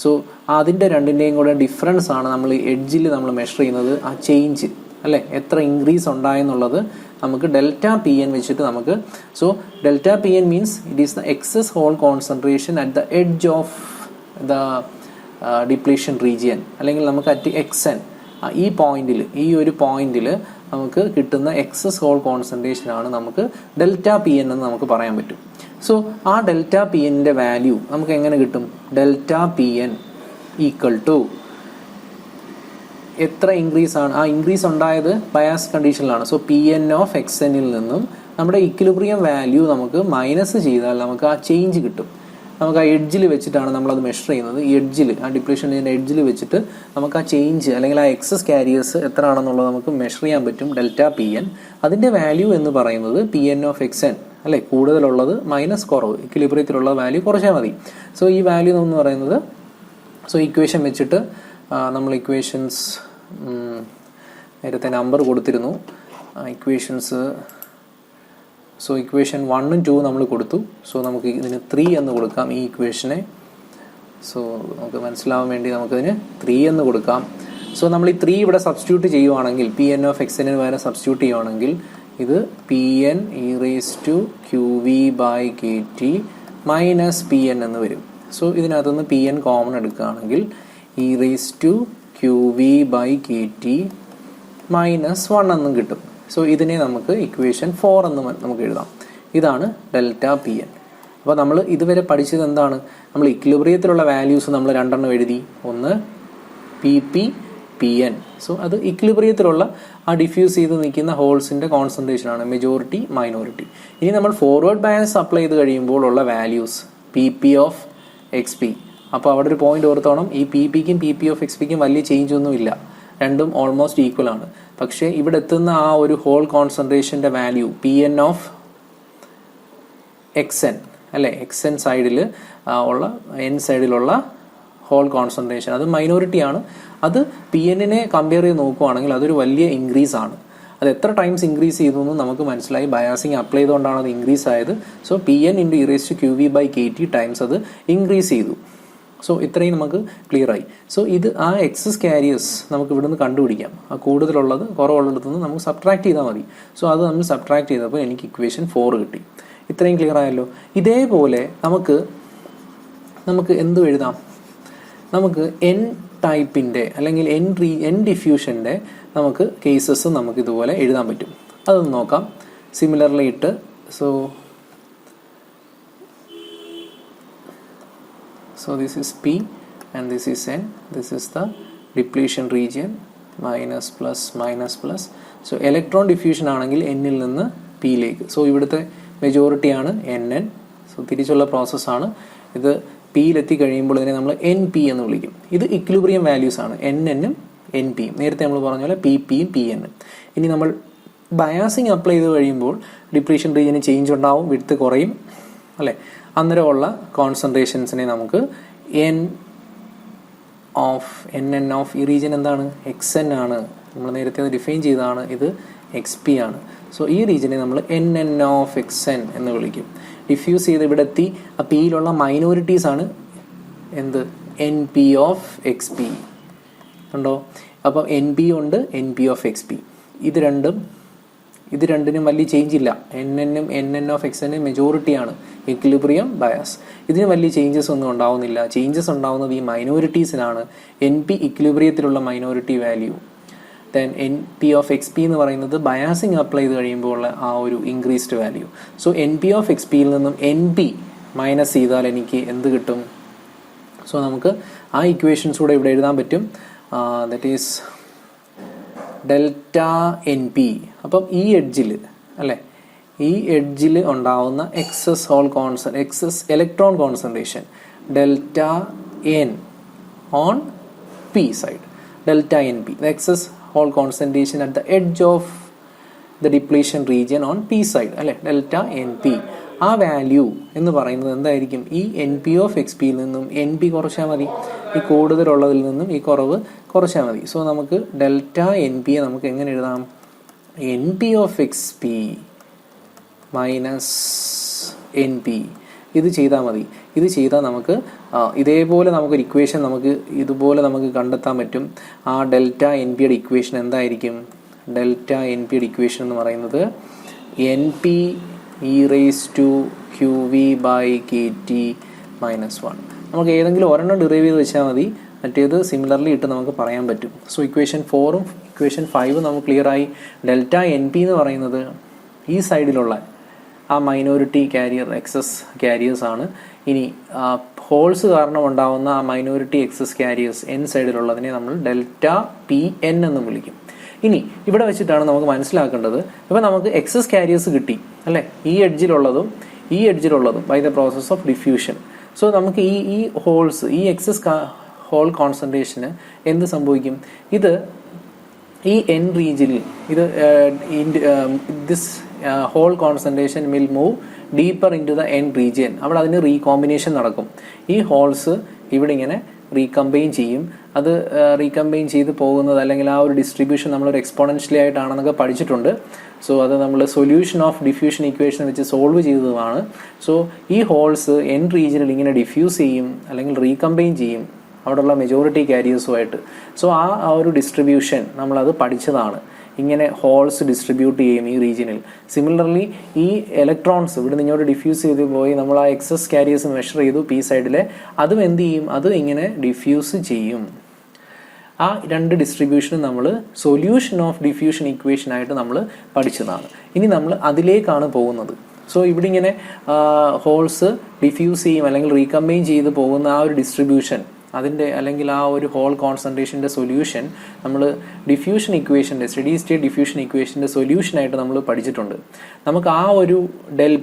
സോ അതിൻ്റെ രണ്ടിൻ്റെയും കൂടെ ഡിഫറൻസ് ആണ് നമ്മൾ എഡ്ജിൽ നമ്മൾ മെഷർ ചെയ്യുന്നത്. ആ ചേഞ്ച് അല്ലേ എത്ര ഇൻക്രീസ് ഉണ്ടായെന്നുള്ളത് നമുക്ക് ΔPn വെച്ചിട്ട് നമുക്ക്. So ΔPn means it is the excess hole concentration at the edge of the depletion region, അല്ലെങ്കിൽ നമുക്ക് അറ്റ് XN ഈ ഒരു പോയിന്റിൽ നമുക്ക് കിട്ടുന്ന എക്സസ് ഹോൾ കോൺസെൻട്രേഷൻ ആണ് നമുക്ക് ഡെൽറ്റ പി എൻ എന്ന് നമുക്ക് പറയാൻ പറ്റും. സോ ആ ഡെൽറ്റ പി എൻ്റെ വാല്യൂ നമുക്ക് എങ്ങനെ കിട്ടും? Delta P N equal to എത്ര ഇൻക്രീസ് ആണ്? ആ ഇൻക്രീസ് ഉണ്ടായത് ബയാസ് കണ്ടീഷനിലാണ്. So P N of X എന്നിൽ നിന്നും നമ്മുടെ ഇക്വിലിബ്രിയം വാല്യൂ നമുക്ക് മൈനസ് ചെയ്താൽ നമുക്ക് ആ ചേഞ്ച് കിട്ടും. നമുക്ക് ആ എഡ്ജിൽ വെച്ചിട്ടാണ് നമ്മളത് മെഷർ ചെയ്യുന്നത്. ഈ എഡ്ജിൽ, ആ ഡിപ്ലേഷൻ എഡ്ജിൽ വെച്ചിട്ട് നമുക്ക് ആ ചേഞ്ച് അല്ലെങ്കിൽ ആ എക്സസ് കാരിയേഴ്സ് എത്ര ആണെന്നുള്ളത് നമുക്ക് മെഷർ ചെയ്യാൻ പറ്റും. ഡെൽറ്റ പി എൻ അതിൻ്റെ വാല്യൂ എന്ന് പറയുന്നത് P N of X N അല്ലെ, കൂടുതലുള്ളത് മൈനസ് കുറവ്, ഇക്വിലിബ്രിയത്തിലുള്ള വാല്യൂ കുറച്ചാൽ മതി. സോ ഈ വാല്യൂ എന്ന് പറയുന്നത്, സോ ഇക്വേഷൻ വെച്ചിട്ട് നമ്മൾ ഇക്വേഷൻസ് നേരത്തെ നമ്പർ കൊടുത്തിരുന്നു. ഇക്വേഷൻസ്, സോ ഇക്വേഷൻ 1 ഉം 2 നമ്മൾ കൊടുത്തു. സോ നമുക്ക് ഇതിന് 3 എന്ന് കൊടുക്കാം ഈ ഇക്വേഷനെ. സോ നമുക്ക് മനസ്സിലാവാൻ വേണ്ടി നമുക്കതിന് 3 എന്ന് കൊടുക്കാം. സോ നമ്മൾ ഈ 3 ഇവിടെ സബ്സ്റ്റിറ്റ്യൂട്ട് ചെയ്യുവാണെങ്കിൽ, പി എൻ ഓഫ് എക്സ് എന്നിന് വരെ സബ്സ്റ്റിറ്റ്യൂട്ട് ചെയ്യുവാണെങ്കിൽ ഇത് P N e raise to Q V by K T minus P N എന്ന് വരും. സോ ഇതിനകത്തുനിന്ന് പി എൻ കോമൺ എടുക്കുകയാണെങ്കിൽ e raise to Q V by K T minus 1 എന്നും കിട്ടും. സോ ഇതിനെ നമുക്ക് ഇക്വേഷൻ 4 എന്ന് നമുക്ക് എഴുതാം. ഇതാണ് ഡെൽറ്റ പി എൻ. അപ്പോൾ നമ്മൾ ഇതുവരെ പഠിച്ചത് എന്താണ്? നമ്മൾ ഇക്വിലിബ്രിയത്തിലുള്ള വാല്യൂസ് നമ്മൾ 2 എണ്ണം എഴുതി. ഒന്ന് P P P N. So അത് ഇക്വിലിബ്രിയത്തിലുള്ള ആ ഡിഫ്യൂസ് ചെയ്ത് നിൽക്കുന്ന ഹോൾസിൻ്റെ കോൺസെൻട്രേഷൻ ആണ്, മെജോറിറ്റി മൈനോറിറ്റി. ഇനി നമ്മൾ ഫോർവേഡ് ബയസ് അപ്ലൈ ചെയ്ത് കഴിയുമ്പോൾ ഉള്ള values P P of X P. അപ്പോൾ അവിടെ ഒരു പോയിന്റ് ഓർത്തോണം, ഈ പി പിക്കും പി പി ഓഫ് എക്സ് പിക്കും വലിയ ചേഞ്ച് ഒന്നുമില്ല, രണ്ടും ഓൾമോസ്റ്റ് ഈക്വൽ ആണ്. പക്ഷേ ഇവിടെ എത്തുന്ന ആ ഒരു ഹോൾ കോൺസെൻട്രേഷൻ്റെ value P N of X N അല്ലെ, എക്സ് എൻ സൈഡിൽ ഉള്ള എൻ സൈഡിലുള്ള ഹോൾ കോൺസെൻട്രേഷൻ അത് മൈനോറിറ്റി ആണ്. അത് പി എന്നിനെ കമ്പയർ ചെയ്ത് നോക്കുവാണെങ്കിൽ അതൊരു വലിയ ഇൻക്രീസ് ആണ്. അത് എത്ര ടൈംസ് ഇൻക്രീസ് ചെയ്തു എന്ന് നമുക്ക് മനസ്സിലായി. ബയാസിങ് അപ്ലൈ ചെയ്തുകൊണ്ടാണ് അത് ഇൻക്രീസ് ആയത്. So P N into e raise to Q V by K T times അത് ഇൻക്രീസ് ചെയ്തു. സോ ഇത്രയും നമുക്ക് ക്ലിയർ ആയി. സോ ഇത് ആ എക്സസ് കാരിയേഴ്സ് നമുക്ക് ഇവിടുന്ന് കണ്ടുപിടിക്കാം. ആ കൂടുതലുള്ളത് കുറവുള്ളിടത്തു നിന്ന് നമുക്ക് സബ്ട്രാക്ട് ചെയ്താൽ മതി. സോ അത് നമ്മൾ സബ്ട്രാക്ട് ചെയ്തപ്പോൾ എനിക്ക് ഇക്വേഷൻ 4 കിട്ടി. ഇത്രയും ക്ലിയർ ആയല്ലോ. ഇതേപോലെ നമുക്ക് എന്ത് എഴുതാം? നമുക്ക് എൻ ടൈപ്പിൻ്റെ അല്ലെങ്കിൽ എൻ ഡിഫ്യൂഷൻ്റെ നമുക്ക് കേസസ് നമുക്ക് ഇതുപോലെ എഴുതാൻ പറ്റും. അതൊന്ന് നോക്കാം. സിമിലർലി ഇട്ട് so this is P and this is N. This is the depletion region, minus plus minus plus. So electron diffusion ആണെങ്കിൽ Nൽ നിന്ന് Pയിലേക്ക്. സോ ഇവിടുത്തെ മെജോറിറ്റി ആണ് NN. സോ തിരിച്ചുള്ള പ്രോസസ്സാണ് ഇത്. പിയിലെത്തി കഴിയുമ്പോൾ ഇതിനെ നമ്മൾ NP എന്ന് വിളിക്കും. ഇത് ഇക്വിലിബ്രിയം വാല്യൂസ് ആണ്, NNും NPയും. നേരത്തെ നമ്മൾ പറഞ്ഞ പോലെ PPയും PNും. ഇനി നമ്മൾ ബയാസിങ് അപ്ലൈ ചെയ്ത് കഴിയുമ്പോൾ ഡിപ്ലീഷൻ റീജിയന് ചേഞ്ച് ഉണ്ടാവും, വിഡ്ത്ത് കുറയും അല്ലേ. അന്നേരമുള്ള കോൺസെൻട്രേഷൻസിനെ നമുക്ക് എൻ ഓഫ് ഈ റീജിയൻ എന്താണ്? എക്സ് എൻ ആണ്. നമ്മൾ നേരത്തെ അത് ഡിഫൈൻ ചെയ്തതാണ്. ഇത് എക്സ് പി ആണ്. സോ ഈ റീജിയനെ നമ്മൾ എൻ ഓഫ് എക്സ് എൻ എന്ന് വിളിക്കും. ഡിഫ്യൂസ് ചെയ്ത് ഇവിടെ എത്തി ആ പിയിലുള്ള മൈനോറിറ്റീസ് ആണ് എന്ത്? N P of X P ഉണ്ടോ? അപ്പം എൻ പി ഉണ്ട്, N P of X P. ഇത് രണ്ടിനും വലിയ ചേഞ്ച് ഇല്ല. എൻ ഓഫ് എക്സ് എൻ മെജോറിറ്റിയാണ്, ഇക്വിലിബ്രിയം ബയാസ്. ഇതിന് വലിയ ചേഞ്ചസ് ഒന്നും ഉണ്ടാവുന്നില്ല. ചേഞ്ചസ് ഉണ്ടാവുന്നത് ഈ മൈനോറിറ്റീസിനാണ്. എൻ പി ഇക്വിലിബ്രിയത്തിലുള്ള minority value. Then N P of X P എന്ന് പറയുന്നത് ബയാസിങ് അപ്ലൈ ചെയ്ത് കഴിയുമ്പോൾ ഉള്ള ആ ഒരു increased value. So N P of X പിയിൽ നിന്നും എൻ പി മൈനസ് ചെയ്താൽ എനിക്ക് എന്ത് കിട്ടും? സോ നമുക്ക് ആ ഇക്വേഷൻസ് കൂടെ ഇവിടെ എഴുതാൻ പറ്റും. That is delta N P. അപ്പം ഈ എഡ്ജിൽ അല്ലേ, ഈ എഡ്ജിൽ ഉണ്ടാവുന്ന excess electron concentration delta N on P side, delta N P, the excess hole concentration at the edge of the depletion region on p side അല്ലെ, ഡെൽറ്റ എൻ പി. ആ വാല്യൂ എന്ന് പറയുന്നത് എന്തായിരിക്കും? ഈ എൻ പി ഓഫ് എക്സ് പിയിൽ നിന്നും എൻ പി കുറച്ചാൽ മതി, ഈ കൂടുതലുള്ളതിൽ നിന്നും ഈ കുറവ് കുറച്ചാൽ മതി. സോ നമുക്ക് ഡെൽറ്റ എൻ പിയെ നമുക്ക് എങ്ങനെ എഴുതാം? N P of X P minus N P. ഇത് ചെയ്താൽ മതി. ഇത് ചെയ്താൽ നമുക്ക് ഇതേപോലെ നമുക്കൊരു ഇക്വേഷൻ ഇതുപോലെ നമുക്ക് കണ്ടെത്താൻ പറ്റും. ആ ഡെൽറ്റ എൻ പിയുടെ ഇക്വേഷൻ എന്തായിരിക്കും? ഡെൽറ്റ എൻ പിയുടെ ഇക്വേഷൻ എന്ന് പറയുന്നത് N P e raise to Q V by K T minus 1. നമുക്ക് ഏതെങ്കിലും ഒരെണ്ണം ഡിറൈവ് ചെയ്ത് വെച്ചാൽ മതി, മറ്റേത് സിമിലർലി ഇട്ട് നമുക്ക് പറയാൻ പറ്റും. സോ ഇക്വേഷൻ 4ഉം ഇക്വേഷൻ 5 നമുക്ക് ക്ലിയർ ആയി. ഡെൽറ്റ എൻ പി എന്ന് പറയുന്നത് ഈ സൈഡിലുള്ള ആ മൈനോറിറ്റി കാരിയർ എക്സസ് കാരിയേഴ്സ് ആണ്. ഇനി ഹോൾസ് കാരണം ഉണ്ടാവുന്ന ആ മൈനോറിറ്റി എക്സസ് കാരിയേഴ്സ് എൻ സൈഡിലുള്ളതിനെ നമ്മൾ ഡെൽറ്റ പി എൻ എന്ന് വിളിക്കും. ഇനി ഇവിടെ വെച്ചിട്ടാണ് നമുക്ക് മനസ്സിലാക്കേണ്ടത്, ഇപ്പം നമുക്ക് എക്സസ് കാരിയേഴ്സ് കിട്ടി അല്ലേ, ഈ എഡ്ജിലുള്ളതും ഈ എഡ്ജിലുള്ളതും by the process of diffusion. So നമുക്ക് ഈ ഹോൾസ്, ഈ എക്സസ് ഹോൾ കോൺസെൻട്രേഷന് എന്ത് സംഭവിക്കും, ഇത് ഈ എൻ റീജിയനിൽ ഇത് this hole concentration will move deeper into the N region. അവിടെ അതിന് റീകോമ്പിനേഷൻ നടക്കും. ഈ ഹോൾസ് ഇവിടെ ഇങ്ങനെ റീകമ്പൈൻ ചെയ്യും. അത് റീകമ്പൈൻ ചെയ്ത് പോകുന്നത് അല്ലെങ്കിൽ ആ ഒരു ഡിസ്ട്രിബ്യൂഷൻ നമ്മളൊരു എക്സ്പോണൻഷ്യലി ആയിട്ടാണെന്നൊക്കെ പഠിച്ചിട്ടുണ്ട്. സോ അത് നമ്മൾ സൊല്യൂഷൻ ഓഫ് ഡിഫ്യൂഷൻ ഇക്വേഷൻ വെച്ച് സോൾവ് ചെയ്തതുമാണ്. സോ ഈ ഹോൾസ് എൻ റീജിയനിൽ ഇങ്ങനെ ഡിഫ്യൂസ് ചെയ്യും അല്ലെങ്കിൽ റീകമ്പൈൻ ചെയ്യും അവിടെയുള്ള മെജോറിറ്റി കാരിയേഴ്സുമായിട്ട്. സോ ആ ഒരു ഡിസ്ട്രിബ്യൂഷൻ നമ്മളത് പഠിച്ചതാണ്. ഇങ്ങനെ ഹോൾസ് ഡിസ്ട്രിബ്യൂട്ട് ചെയ്യും ഈ റീജിയനിൽ. സിമിലർലി ഈ ഇലക്ട്രോൺസ് ഇവിടെ നിന്നോട് ഡിഫ്യൂസ് ചെയ്ത് പോയി നമ്മൾ ആ എക്സസ് കാരിയേഴ്സ് മെഷർ ചെയ്തു പി സൈഡിലെ, അതും എന്ത് ചെയ്യും, അത് ഇങ്ങനെ ഡിഫ്യൂസ് ചെയ്യും. ആ രണ്ട് ഡിസ്ട്രിബ്യൂഷനും നമ്മൾ സൊല്യൂഷൻ ഓഫ് ഡിഫ്യൂഷൻ ഇക്വേഷൻ ആയിട്ട് നമ്മൾ പഠിച്ചതാണ്. ഇനി നമ്മൾ അതിലേക്കാണ് പോകുന്നത്. സോ ഇവിടെ ഇങ്ങനെ ഹോൾസ് ഡിഫ്യൂസ് ചെയ്യും അല്ലെങ്കിൽ റീകമ്പൈൻ ചെയ്ത് പോകുന്ന ആ ഒരു ഡിസ്ട്രിബ്യൂഷൻ, അതിൻ്റെ അല്ലെങ്കിൽ ആ ഒരു ഹോൾ കോൺസെൻട്രേഷൻ്റെ സൊല്യൂഷൻ നമ്മൾ ഡിഫ്യൂഷൻ ഇക്വേഷൻ്റെ സ്റ്റഡി സ്റ്റേറ്റ് ഡിഫ്യൂഷൻ ഇക്വേഷൻ്റെ സൊല്യൂഷനായിട്ട് നമ്മൾ പഠിച്ചിട്ടുണ്ട്. നമുക്ക് ആ ഒരു del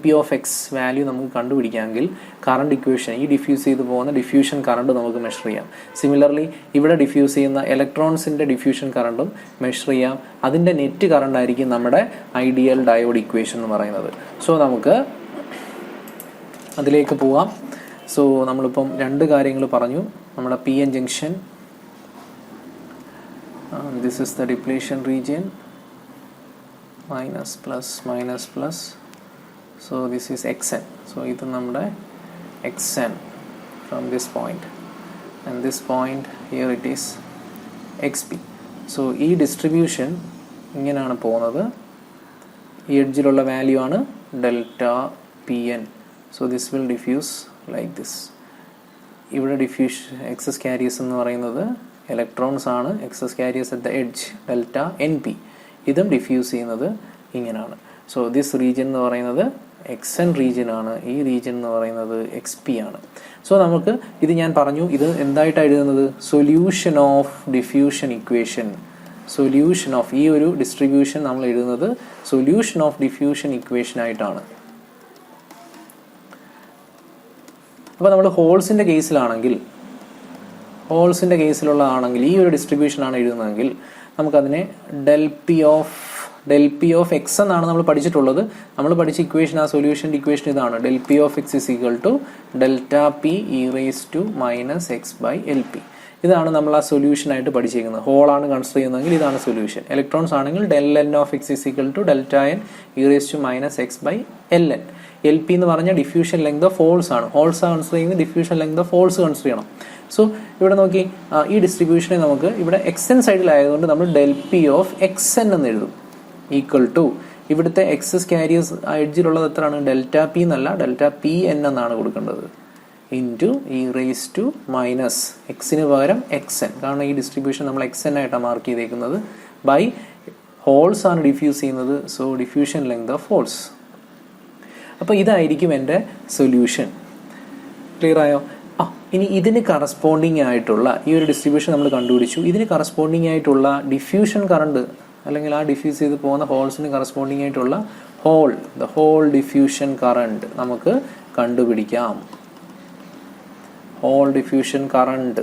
P of X value നമുക്ക് കണ്ടുപിടിക്കാമെങ്കിൽ കറണ്ട് ഇക്വേഷൻ, ഈ ഡിഫ്യൂസ് ചെയ്ത് പോകുന്ന ഡിഫ്യൂഷൻ കറണ്ട് നമുക്ക് മെഷർ ചെയ്യാം. സിമിലർലി ഇവിടെ ഡിഫ്യൂസ് ചെയ്യുന്ന ഇലക്ട്രോൺസിൻ്റെ ഡിഫ്യൂഷൻ കറണ്ടും മെഷർ ചെയ്യാം. അതിൻ്റെ നെറ്റ് കറണ്ട് ആയിരിക്കും നമ്മുടെ ഐഡിയൽ ഡയോഡ് ഇക്വേഷൻ എന്ന് പറയുന്നത്. സോ നമുക്ക് അതിലേക്ക് പോവാം. സോ നമ്മളിപ്പം രണ്ട് കാര്യങ്ങൾ പറഞ്ഞു. നമ്മുടെ P N junction, this is the depletion region, minus plus. So this is X N. So ഇത് നമ്മുടെ X N from this point and this point here it is X P. So ഈ ഡിസ്ട്രിബ്യൂഷൻ ഇങ്ങനെയാണ് പോകുന്നത്. ഈ എഡ്ജിലുള്ള വാല്യൂ ആണ് delta P N. So this will diffuse like this. ഇവിടെ ഡിഫ്യൂഷൻ എക്സസ് കാരിയേഴ്സ് എന്ന് പറയുന്നത് ഇലക്ട്രോൺസ് ആണ്. Excess carriers at the edge delta N P. ഇതും ഡിഫ്യൂസ് ചെയ്യുന്നത് ഇങ്ങനെയാണ്. സോ ദിസ് റീജിയൻ എന്ന് പറയുന്നത് എക്സ് എൻ റീജിയൻ ആണ്. ഈ റീജിയൻ എന്ന് പറയുന്നത് എക്സ് പി ആണ്. സോ നമുക്ക് ഇത് ഞാൻ പറഞ്ഞു, ഇത് എന്തായിട്ടാണ് എഴുതുന്നത്, solution of diffusion equation. Solution of ഈ ഒരു ഡിസ്ട്രിബ്യൂഷൻ നമ്മൾ എഴുതുന്നത് സൊല്യൂഷൻ ഓഫ് ഡിഫ്യൂഷൻ ഇക്വേഷൻ ആയിട്ടാണ്. അപ്പോൾ നമ്മൾ ഹോൾസിൻ്റെ കേസിലുള്ളതാണെങ്കിൽ ഈ ഒരു ഡിസ്ട്രിബ്യൂഷനാണ് എഴുതുന്നതെങ്കിൽ നമുക്കതിനെ ഡെൽ പി ഓഫ് എക്സ് എന്നാണ് നമ്മൾ പഠിച്ചിട്ടുള്ളത്. നമ്മൾ പഠിച്ച ഇക്വേഷൻ, ആ സൊല്യൂഷൻ്റെ ഇക്വേഷൻ ഇതാണ്. Del P of X is equal to delta P e raise to minus X by L P. ഇതാണ് നമ്മൾ ആ സൊല്യൂഷനായിട്ട് പഠിച്ചിരിക്കുന്നത്. ഹോളാണ് കൺസിഡർ ചെയ്യുന്നതെങ്കിൽ ഇതാണ് സൊല്യൂഷൻ. ഇലക്ട്രോൺസ് ആണെങ്കിൽ del N of X is equal to delta N e raise to minus X by L N. L P എന്ന് പറഞ്ഞാൽ ഡിഫ്യൂഷൻ ലെങ്ത് ഓഫ് ഹോൾസ് ആണ്. ഹോൾസ് കൺസിഡർ ചെയ്യുന്നത് diffusion length of holes consider ചെയ്യണം. സോ ഇവിടെ നോക്കി, ഈ ഡിസ്ട്രിബ്യൂഷനെ നമുക്ക് ഇവിടെ എക്സ് എൻ സൈഡിലായതുകൊണ്ട് നമ്മൾ del P of X N എന്ന് എഴുതും, ഈക്വൽ ടു ഇവിടുത്തെ എക്സസ് കാരിയേഴ്സ് എഡ്ജിലുള്ളത് എത്രയാണ്, ഡെൽറ്റ പി എന്നല്ല ഡെൽറ്റ പി എൻ എന്നാണ് കൊടുക്കേണ്ടത്, into e raise to minus എക്സിന് പകരം എക്സ് എൻ. കാരണം ഈ ഡിസ്ട്രിബ്യൂഷൻ നമ്മൾ എക്സ് എൻ ആയിട്ടാണ് മാർക്ക് ചെയ്തേക്കുന്നത്. ബൈ ഹോൾസ് ആണ് ഡിഫ്യൂസ് ചെയ്യുന്നത്. So diffusion length of holes. അപ്പോൾ ഇതായിരിക്കും എൻ്റെ സൊല്യൂഷൻ. ക്ലിയർ ആയോ? ഇനി ഇതിന് കറസ്പോണ്ടിങ് ആയിട്ടുള്ള ഈ ഒരു ഡിസ്ട്രിബ്യൂഷൻ നമ്മൾ കണ്ടുപിടിച്ചു. ഇതിന് കറസ്പോണ്ടിങ് ആയിട്ടുള്ള ഡിഫ്യൂഷൻ കറണ്ട് അല്ലെങ്കിൽ ആ ഡിഫ്യൂസ് ചെയ്ത് പോകുന്ന ഹോൾസിന് കറസ്പോണ്ടിങ് ആയിട്ടുള്ള ദ ഹോൾ ഡിഫ്യൂഷൻ കറണ്ട് നമുക്ക് കണ്ടുപിടിക്കാം. ഹോൾ ഡിഫ്യൂഷൻ കറണ്ട്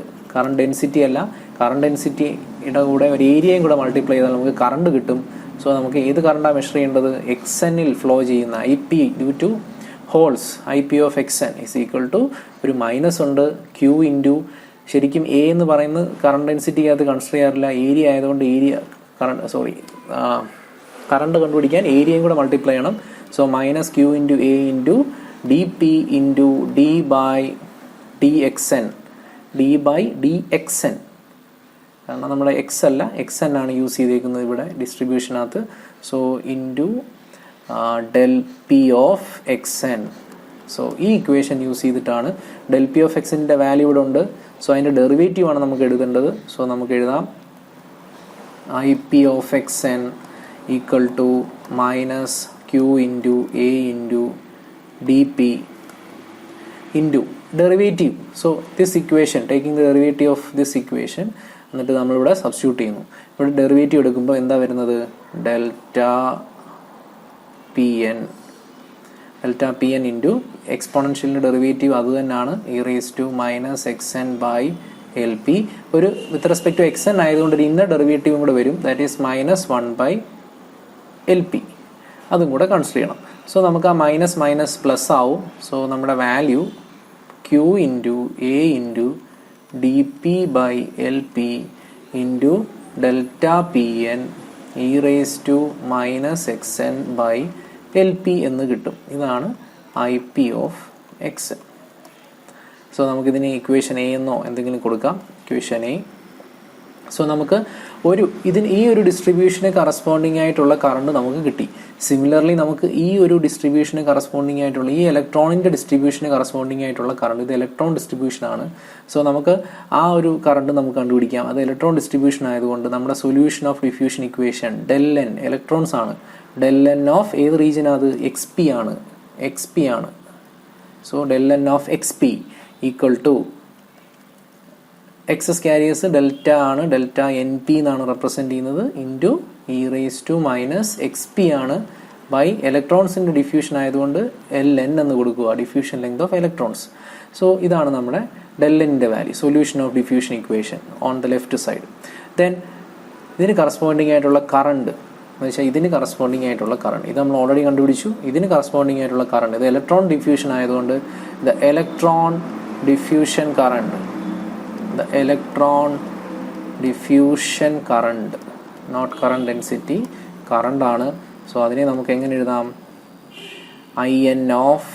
ഡെൻസിറ്റി അല്ല, കറണ്ട് ഡെൻസിറ്റിയുടെ കൂടെ ഒരു ഏരിയയും കൂടെ മൾട്ടിപ്ലൈ ചെയ്താൽ നമുക്ക് കറണ്ട് കിട്ടും. സോ നമുക്ക് ഏത് കറണ്ടാണ് മെഷർ ചെയ്യേണ്ടത്, എക്സ് എന്നിൽ ഫ്ലോ ചെയ്യുന്ന I P due to holes, I P of X N is equal to ഒരു മൈനസ് ഉണ്ട്, ക്യൂ ഇൻറ്റു ശരിക്കും എ എന്ന് പറയുന്നത് കറണ്ട് ഡെൻസിറ്റിക്കകത്ത് കൺസിഡർ ചെയ്യാറില്ല, ഏരിയ ആയതുകൊണ്ട് കറണ്ട് കണ്ടുപിടിക്കാൻ ഏരിയയും കൂടെ മൾട്ടിപ്ലൈ ചെയ്യണം. So minus Q into A into D P into D by D X N, കാരണം നമ്മുടെ എക്സ് അല്ല എക്സ് എൻ ആണ് യൂസ് ചെയ്തേക്കുന്നത് ഇവിടെ ഡിസ്ട്രിബ്യൂഷനകത്ത്. So into del P of X N. So ഈ ഇക്വേഷൻ യൂസ് ചെയ്തിട്ടാണ് ഡെൽ പി ഓഫ് എക്സിൻ്റെ വാല്യൂ ഇവിടെ ഉണ്ട്. സോ അതിൻ്റെ ഡെറിവേറ്റീവ് ആണ് നമുക്ക് എഴുതേണ്ടത്. സോ നമുക്ക് എഴുതാം IP of xn equal to minus q into a into dp into derivative. So this equation, taking the derivative of this equation, എന്നിട്ട് നമ്മളിവിടെ സബ്സ്റ്റിറ്റ്യൂട്ട് ചെയ്യുന്നു. ഇവിടെ ഡെറിവേറ്റീവ് എടുക്കുമ്പോൾ എന്താ വരുന്നത്? ഡെൽറ്റ പി എൻ ഇൻറ്റു എക്സ്പോണൻഷ്യലിൻ്റെ ഡെറിവേറ്റീവ് അത് തന്നെയാണ് e⁻⁻xn/LP. ഒരു വിത്ത് റെസ്പെക്ട് ടു xn ആയതുകൊണ്ട് ഒരു ഇന്നർ ഡെറിവേറ്റീവും കൂടെ വരും, ദാറ്റ് ഈസ് -1/LP. അതും കൂടെ കൺസിഡർ ചെയ്യണം. സോ നമുക്ക് ആ മൈനസ് മൈനസ് പ്ലസ് ആവും. സോ നമ്മുടെ value q into A into dp/LP into delta P N e⁻⁻xn/LP എന്ന് കിട്ടും. ഇതാണ് IP ഓഫ് xn. സോ നമുക്കിതിന് ഇക്വേഷൻ എ എന്നോ എന്തെങ്കിലും കൊടുക്കാം. Equation A. സോ നമുക്ക് ഈ ഒരു ഡിസ്ട്രിബ്യൂഷന് കറസ്പോണ്ടിങ് ആയിട്ടുള്ള കറണ്ട് നമുക്ക് കിട്ടി. സിമിലർലി നമുക്ക് ഈ ഒരു ഡിസ്ട്രിബ്യൂഷന് കറസ്പോണ്ടിങ് ആയിട്ടുള്ള ഈ ഇലക്ട്രോണിന്റെ ഡിസ്ട്രിബ്യൂഷന് കറസ്പോണ്ടിങ് ആയിട്ടുള്ള കറണ്ട്, ഇത് ഇലക്ട്രോൺ ഡിസ്ട്രിബ്യൂഷൻ ആണ്. സോ നമുക്ക് ആ ഒരു കറണ്ട് നമുക്ക് കണ്ടുപിടിക്കാം. അത് ഇലക്ട്രോൺ ഡിസ്ട്രിബ്യൂഷൻ ആയതുകൊണ്ട് നമ്മുടെ solution of diffusion equation del N electrons ആണ്. ഡെൽ എൻ ഓഫ് ഏത് റീജിയൻ? അത് XP ആണ്. So del N of XP equal to excess carriers delta ആണ്, ഡെൽറ്റ NP എന്നാണ് റെപ്രസെന്റ് ചെയ്യുന്നത്, ഇൻറ്റു e⁻⁻XP ആണ് ബൈ ഇലക്ട്രോൺസിന്റെ ഡിഫ്യൂഷൻ ആയതുകൊണ്ട് LN എന്ന് കൊടുക്കുക, diffusion length of electrons. So ഇതാണ് നമ്മുടെ ഡെൽ എന്നിന്റെ value, solution of diffusion equation on the left side. Then ഇതിന് കറസ്പോണ്ടിങ് ആയിട്ടുള്ള കറണ്ട് എന്ന് വെച്ചാൽ ഇതിന് കറസ്പോണ്ടിങ് ആയിട്ടുള്ള കറണ്ട് ഇത് നമ്മൾ ഓൾറെഡി കണ്ടുപിടിച്ചു. ഇതിന് കറസ്പോണ്ടിങ് ആയിട്ടുള്ള കറണ്ട്, ഇത് ഇലക്ട്രോൺ ഡിഫ്യൂഷൻ ആയതുകൊണ്ട് the electron diffusion current not current density, current ആണ്. സോ അതിനെ നമുക്ക് എങ്ങനെ എഴുതാം? IN of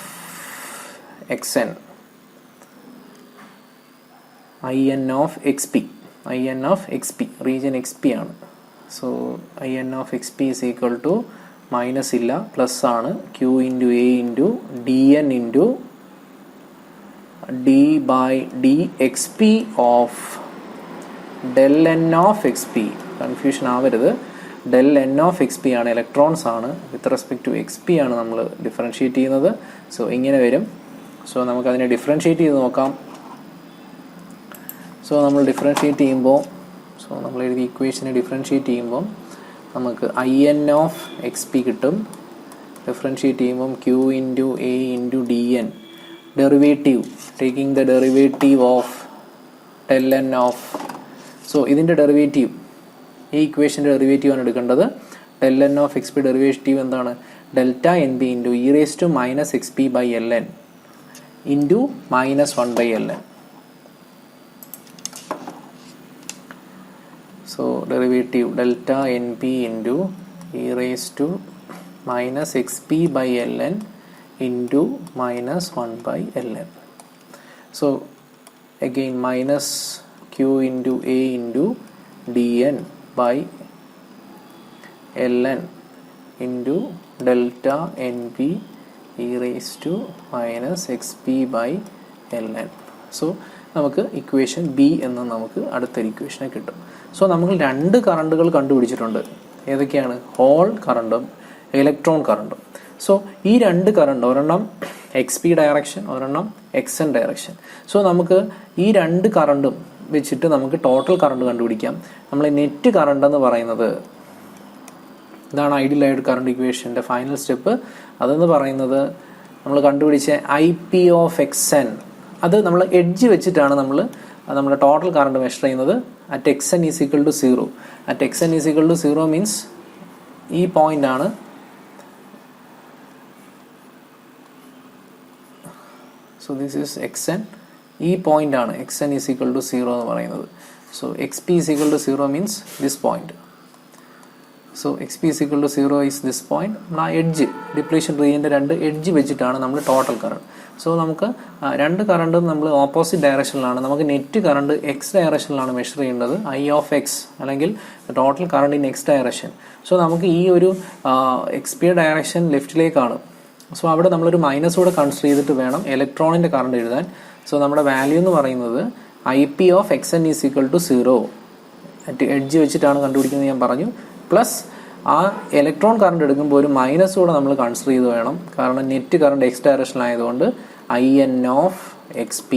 XP region XP ആണ്. So IN of XP is equal to minus ഇല്ല പ്ലസ് ആണ്, Q into A into DN into D/dXP of del N of XP. Confusion ആവരുത്. ഡെൽ N of XP ആണ്, ഇലക്ട്രോൺസ് ആണ്. വിത്ത് റെസ്പെക്ട് ടു XP ആണ് നമ്മൾ ഡിഫറൻഷിയേറ്റ് ചെയ്യുന്നത്. സോ ഇങ്ങനെ വരും. സോ നമുക്കതിനെ ഡിഫറൻഷിയേറ്റ് ചെയ്ത് നോക്കാം. സോ നമ്മൾ ഡിഫറൻഷിയേറ്റ് ചെയ്യുമ്പോൾ നമ്മൾ എഴുതിയ ഇക്വേഷനെ ഡിഫറൻഷിയേറ്റ് ചെയ്യുമ്പോൾ നമുക്ക് IN ഓഫ് XP കിട്ടും. ഡിഫറൻഷിയേറ്റ് ചെയ്യുമ്പം Q into A into DN, derivative taking the derivative of del N of. So ഇതിൻ്റെ ഡെറിവേറ്റീവ്, ഈ ഇക്വേഷൻ്റെ ഡെറിവേറ്റീവ് ആണ് എടുക്കേണ്ടത്. Del N of XP derivative എന്താണ്? Delta NB into e⁻⁻XP/LN into -1/LN. So derivative delta NP into e⁻⁻XP/LN into -1/LN. So again minus Q into A into DN by LN into delta NP e⁻⁻XP/LN. So നമുക്ക് ഇക്വേഷൻ ബി എന്ന് നമുക്ക് അടുത്തൊരു ഇക്വേഷനെ കിട്ടും. സോ നമുക്ക് രണ്ട് കറണ്ടുകൾ കണ്ടുപിടിച്ചിട്ടുണ്ട്. ഏതൊക്കെയാണ്? ഹോൾ കറണ്ടും ഇലക്ട്രോൺ കറണ്ടും. സോ ഈ രണ്ട് കറണ്ട്, ഒരെണ്ണം XP ഡയറക്ഷൻ, ഒരെണ്ണം XN ഡയറക്ഷൻ. സോ നമുക്ക് ഈ രണ്ട് കറണ്ടും വെച്ചിട്ട് നമുക്ക് ടോട്ടൽ കറണ്ട് കണ്ടുപിടിക്കാം. നമ്മൾ നെറ്റ് കറണ്ട് എന്ന് പറയുന്നത് ഇതാണ് ഐഡിയൽ ആയിട്ട് കറണ്ട് ഇക്വേഷൻ്റെ ഫൈനൽ സ്റ്റെപ്പ്. അതെന്ന് പറയുന്നത് നമ്മൾ കണ്ടുപിടിച്ച IP ഓഫ് XN, അത് നമ്മൾ എഡ്ജ് വെച്ചിട്ടാണ് നമ്മുടെ ടോട്ടൽ കറണ്ട് മെഷർ ചെയ്യുന്നത്. At XN is equal to 0. At XN is equal to 0 means ഈ പോയിന്റ് ആണ്. So this is XN. ഈ പോയിന്റ് ആണ് XN ഈസ് ഈക്വൽ ടു 0 എന്ന് പറയുന്നത്. So XP is equal to 0 means this point. So XP is equal to 0 is this point. ആ എഡ്ജ്, ഡിപ്ലീഷൻ റീജിയൻ്റെ രണ്ട് എഡ്ജ് വെച്ചിട്ടാണ് നമ്മൾ ടോട്ടൽ കറണ്ട്. സോ നമുക്ക് രണ്ട് കറണ്ടും നമ്മൾ ഓപ്പോസിറ്റ് ഡയറക്ഷനിലാണ്. നമുക്ക് നെറ്റ് കറണ്ട് X ഡയറക്ഷനിലാണ് മെഷർ ചെയ്യേണ്ടത്, I ഓഫ് X, അല്ലെങ്കിൽ total current in X direction. So നമുക്ക് ഈ ഒരു XP ഡയറക്ഷൻ ലെഫ്റ്റിലേക്കാണ്. സോ അവിടെ നമ്മളൊരു മൈനസ് കൂടെ കൺസിഡർ ചെയ്തിട്ട് വേണം ഇലക്ട്രോണിൻ്റെ കറണ്ട് എഴുതാൻ. സോ നമ്മുടെ വാല്യൂ എന്ന് പറയുന്നത് IP of XN is equal to 0 edge വെച്ചിട്ടാണ് കണ്ടുപിടിക്കുന്നത് ഞാൻ പറഞ്ഞു. പ്ലസ് ആ ഇലക്ട്രോൺ കറണ്ട് എടുക്കുമ്പോൾ ഒരു മൈനസ് കൂടെ നമ്മൾ കൺസിഡർ ചെയ്ത് വേണം, കാരണം നെറ്റ് കറണ്ട് എക്സ് ഡയറക്ഷനിലായതുകൊണ്ട് IN ഓഫ് XP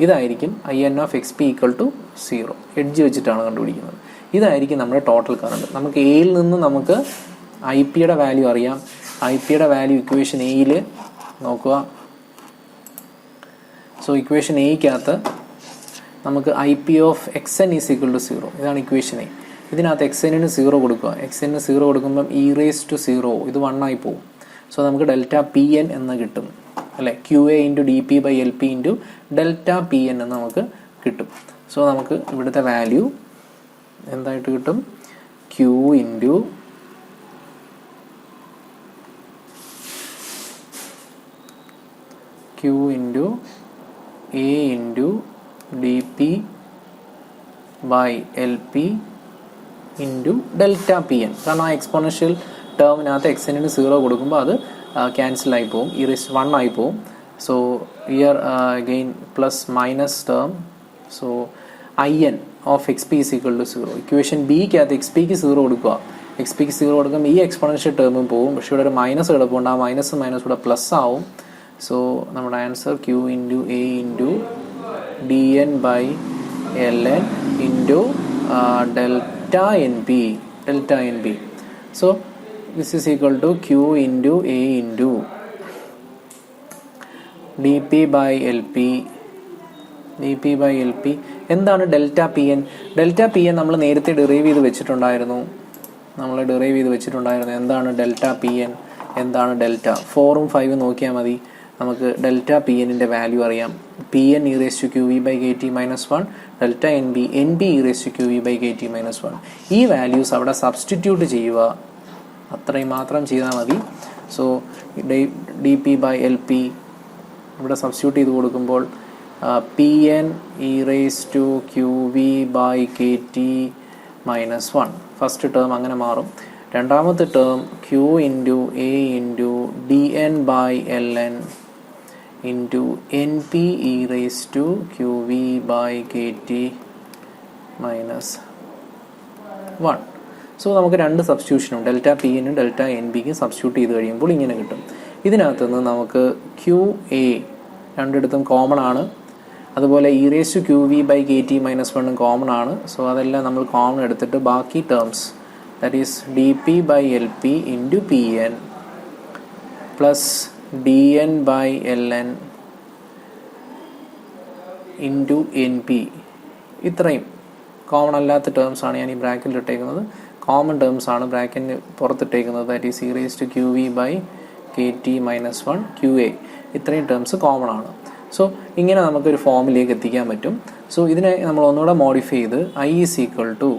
ഇതായിരിക്കും. IN of XP equal to 0 edge വെച്ചിട്ടാണ് കണ്ടുപിടിക്കുന്നത്. ഇതായിരിക്കും നമ്മുടെ ടോട്ടൽ കറണ്ട്. നമുക്ക് എയിൽ നിന്ന് നമുക്ക് IP വാല്യൂ അറിയാം. IP വാല്യൂ ഇക്വേഷൻ എയിൽ നോക്കുക. സോ ഇക്വേഷൻ എയ്ക്കകത്ത് നമുക്ക് IP of XN is equal to 0 ഇതാണ് ഇക്വേഷൻ എ. ഇതിനകത്ത് XN-ന് 0 കൊടുക്കുക. XN-ന് 0 കൊടുക്കുമ്പം e⁻⁴ ഇത് 1 ആയി പോകും. സോ നമുക്ക് ഡെൽറ്റ PN എന്ന് കിട്ടും അല്ലേ. QA into dP/LP into delta PN എന്ന് നമുക്ക് കിട്ടും. സോ നമുക്ക് ഇവിടുത്തെ വാല്യൂ എന്തായിട്ട് കിട്ടും? Q into A into dP/LP into delta PN. കാരണം ആ എക്സ്പോണൻഷ്യൽ ടേമിനകത്ത് XN-ന് 0 കൊടുക്കുമ്പോൾ അത് ക്യാൻസൽ ആയി പോകും, e⁻1 ആയി പോകും. So ear again plus minus term. So IN of XP is equal to 0. Equation ബിക്കകത്ത് XPക്ക് 0 കൊടുക്കുക. XPക്ക് 0 കൊടുക്കുമ്പോൾ ഈ എക്സ്പോണൻഷ്യൽ ടേമും പോകും, പക്ഷേ ഇവിടെ ഒരു മൈനസ് കിടപ്പുണ്ട്. ആ മൈനസ് ഇവിടെ പ്ലസ് ആവും. സോ നമ്മുടെ answer Q into A into DN/LN into delta NP. So this is equal to Q into A into dP/LP. എന്താണ് ഡെൽറ്റ PN? ഡെൽറ്റ PN നമ്മൾ നേരത്തെ ഡെറൈവ് ചെയ്ത് വെച്ചിട്ടുണ്ടായിരുന്നു. എന്താണ് ഡെൽറ്റ PN? എന്താണ് ഡെൽറ്റ? 4ഉം 5ഉം നോക്കിയാൽ മതി. നമുക്ക് ഡെൽറ്റ PN-ന്റെ വാല്യൂ അറിയാം. PN e⁻⁴ delta NB e⁻⁴ ഈ വാല്യൂസ് അവിടെ സബ്സ്റ്റിറ്റ്യൂട്ട് ചെയ്യുക. അത്രയും മാത്രം ചെയ്താൽ മതി. സോ dP/LP ഇവിടെ സബ്സ്റ്റിറ്റ്യൂട്ട് ചെയ്ത് കൊടുക്കുമ്പോൾ PN e⁻⁴ ഫസ്റ്റ് ടേം അങ്ങനെ മാറും. രണ്ടാമത്തെ term Q into A into DN/LN into NP e⁻⁴ so നമുക്ക് രണ്ട് സബ്സ്റ്റിറ്റ്യൂഷനും ഡെൽറ്റ PN-നും ഡെൽറ്റ NB-ക്കും സബ്സ്റ്റിറ്റ്യൂട്ട് ചെയ്ത് കഴിയുമ്പോൾ ഇങ്ങനെ കിട്ടും. ഇതിനകത്ത് നിന്ന് നമുക്ക് QA രണ്ടിടത്തും കോമൺ ആണ്, അതുപോലെ e⁻⁴ കോമൺ ആണ്. സോ അതെല്ലാം നമ്മൾ കോമൺ എടുത്തിട്ട് ബാക്കി terms that is dP/LP into PN plus DN/LN into NP ഇത്രയും കോമൺ അല്ലാത്ത ടേംസ് ആണ് ഞാൻ ഈ ബ്രാക്കറ്റിൽ ഇട്ടേക്കുന്നത്. കോമൺ ടേംസ് ആണ് ബ്രാക്കറ്റിന് പുറത്തിട്ടേക്കുന്നത്. ദാറ്റ് ഈസ് e⁻⁴ QA ഇത്രയും ടേംസ് കോമൺ ആണ്. സോ ഇങ്ങനെ നമുക്കൊരു ഫോമിലേക്ക് എത്തിക്കാൻ പറ്റും. സോ ഇതിനെ നമ്മൾ ഒന്നുകൂടെ മോഡിഫൈ ചെയ്ത് I is equal to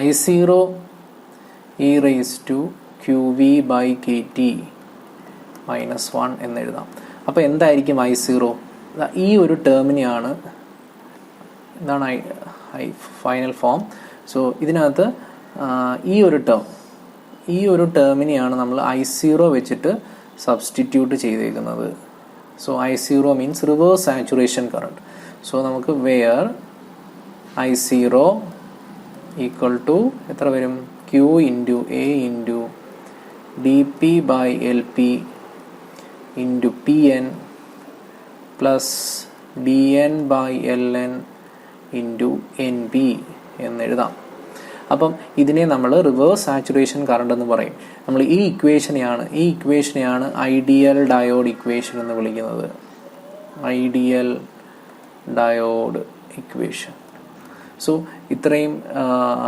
I0 e⁻⁴ എന്നെഴുതാം. അപ്പോൾ എന്തായിരിക്കും I0? ഈ ഒരു ടേമിനെയാണ്, ഇതാണ് ഫൈനൽ ഫോം. സോ ഇതിനകത്ത് ഈ ഒരു ടേമിനെയാണ് നമ്മൾ I0 വെച്ചിട്ട് സബ്സ്റ്റിറ്റ്യൂട്ട് ചെയ്തേക്കുന്നത്. So I0 means reverse saturation current. So നമുക്ക് വെയർ I0 ഈക്വൽ ടു എത്ര വരും? Q into A into dP/LP into PN plus DN/LN into NP എന്നെഴുതാം. അപ്പം ഇതിനെ നമ്മൾ റിവേഴ്സ് സാച്ചുറേഷൻ കറണ്ട് എന്ന് പറയും. നമ്മൾ ഈ ഇക്വേഷനെയാണ് ഐഡിയൽ ഡയോഡ് ഇക്വേഷൻ എന്ന് വിളിക്കുന്നത്. Ideal diode equation. സോ ഇത്രയും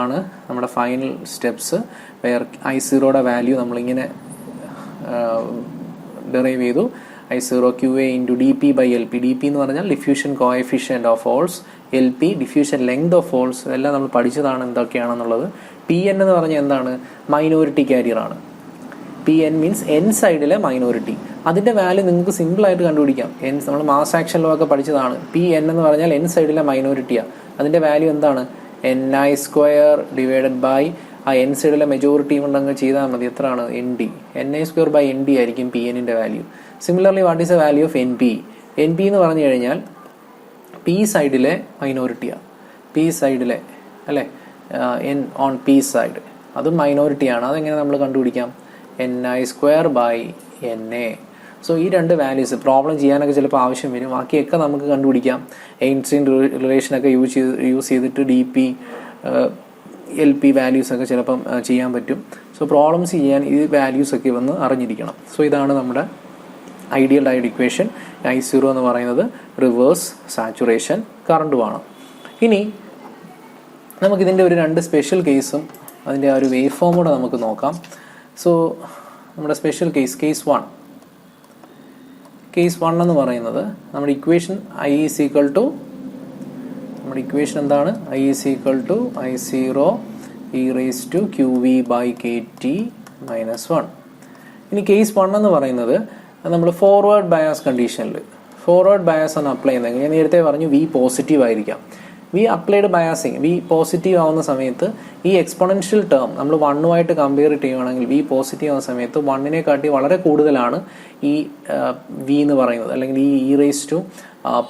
ആണ് നമ്മുടെ ഫൈനൽ സ്റ്റെപ്സ്. വേർ I0യുടെ വാല്യൂ നമ്മളിങ്ങനെ ഡെറൈവ് ചെയ്തു. I0 QA into dP/LP. DP എന്ന് പറഞ്ഞാൽ diffusion coefficient of holes, LP diffusion length of holes. ഇതെല്ലാം നമ്മൾ പഠിച്ചതാണ് എന്തൊക്കെയാണെന്നുള്ളത്. PN എന്ന് പറഞ്ഞാൽ എന്താണ്? മൈനോറിറ്റി കാരിയർ ആണ്. PN മീൻസ് N സൈഡിലെ മൈനോറിറ്റി. അതിൻ്റെ വാല്യൂ നിങ്ങൾക്ക് സിമ്പിളായിട്ട് കണ്ടുപിടിക്കാം. നമ്മൾ മാസ് ആക്ഷൻ ലോ ഒക്കെ പഠിച്ചതാണ്. PN എന്ന് പറഞ്ഞാൽ N സൈഡിലെ മൈനോറിറ്റിയാണ്. അതിൻ്റെ വാല്യൂ എന്താണ്? NI² ഡിവൈഡഡ് ബൈ ആ N സൈഡിലെ മെജോറിറ്റി കൊണ്ടങ്ങ് ചെയ്താൽ മതി. എത്രയാണ്? ND. NI²/ND ആയിരിക്കും PN-ൻ്റെ value. Similarly what is the value of NP? NP എന്ന് പറഞ്ഞു കഴിഞ്ഞാൽ P സൈഡിലെ മൈനോറിറ്റിയാണ്. P പി സൈഡിലെ അല്ലേ എൻ ഓൺ പി സൈഡ് അത് മൈനോറിറ്റിയാണ്. അതെങ്ങനെ നമ്മൾ കണ്ടുപിടിക്കാം? ni²/na. സോ ഈ രണ്ട് വാല്യൂസ് പ്രോബ്ലം ചെയ്യാനൊക്കെ ചിലപ്പോൾ ആവശ്യം വരും. ബാക്കിയൊക്കെ നമുക്ക് കണ്ടുപിടിക്കാം. ഐൻസ്റ്റീൻ റിലേഷനൊക്കെ യൂസ് ചെയ്തിട്ട് DP LP വാല്യൂസൊക്കെ ചിലപ്പം ചെയ്യാൻ പറ്റും. സോ പ്രോബ്ലംസ് ചെയ്യാൻ ഈ വാല്യൂസൊക്കെ വന്ന് അറിഞ്ഞിരിക്കണം. സോ ഇതാണ് നമ്മുടെ ഐഡിയൽ ഡയോഡ് ഇക്വേഷൻ. I0 എന്ന് പറയുന്നത് റിവേഴ്സ് സാച്ചുറേഷൻ കറണ്ടുമാണ്. ഇനി നമുക്കിതിൻ്റെ ഒരു രണ്ട് സ്പെഷ്യൽ കേസും അതിൻ്റെ ആ ഒരു വേവ് ഫോം കൂടെ നമുക്ക് നോക്കാം. സോ നമ്മുടെ സ്പെഷ്യൽ കേസ് 1 എന്ന് പറയുന്നത് നമ്മുടെ ഇക്വേഷൻ നമ്മുടെ ഇക്വേഷൻ എന്താണ്? I0 e⁻⁴ ഇനി കേസ് 1 എന്ന് പറയുന്നത് നമ്മൾ ഫോർവേഡ് ബയാസ് കണ്ടീഷനിൽ ഫോർവേഡ് ബയാസ് ആണ് അപ്ലൈ ചെയ്യുന്നത്. ഞാൻ നേരത്തെ പറഞ്ഞു വി പോസിറ്റീവ് ആയിരിക്കാം. V applied biasing V positive ആവുന്ന സമയത്ത് ഈ എക്സ്പോണൻഷ്യൽ ടേം നമ്മൾ 1 കമ്പയർ ചെയ്യുകയാണെങ്കിൽ വി പോസിറ്റീവ് ആവുന്ന സമയത്ത് 1 കാട്ടി വളരെ കൂടുതലാണ് ഈ വി എന്ന് പറയുന്നത്, അല്ലെങ്കിൽ ഈ e⁻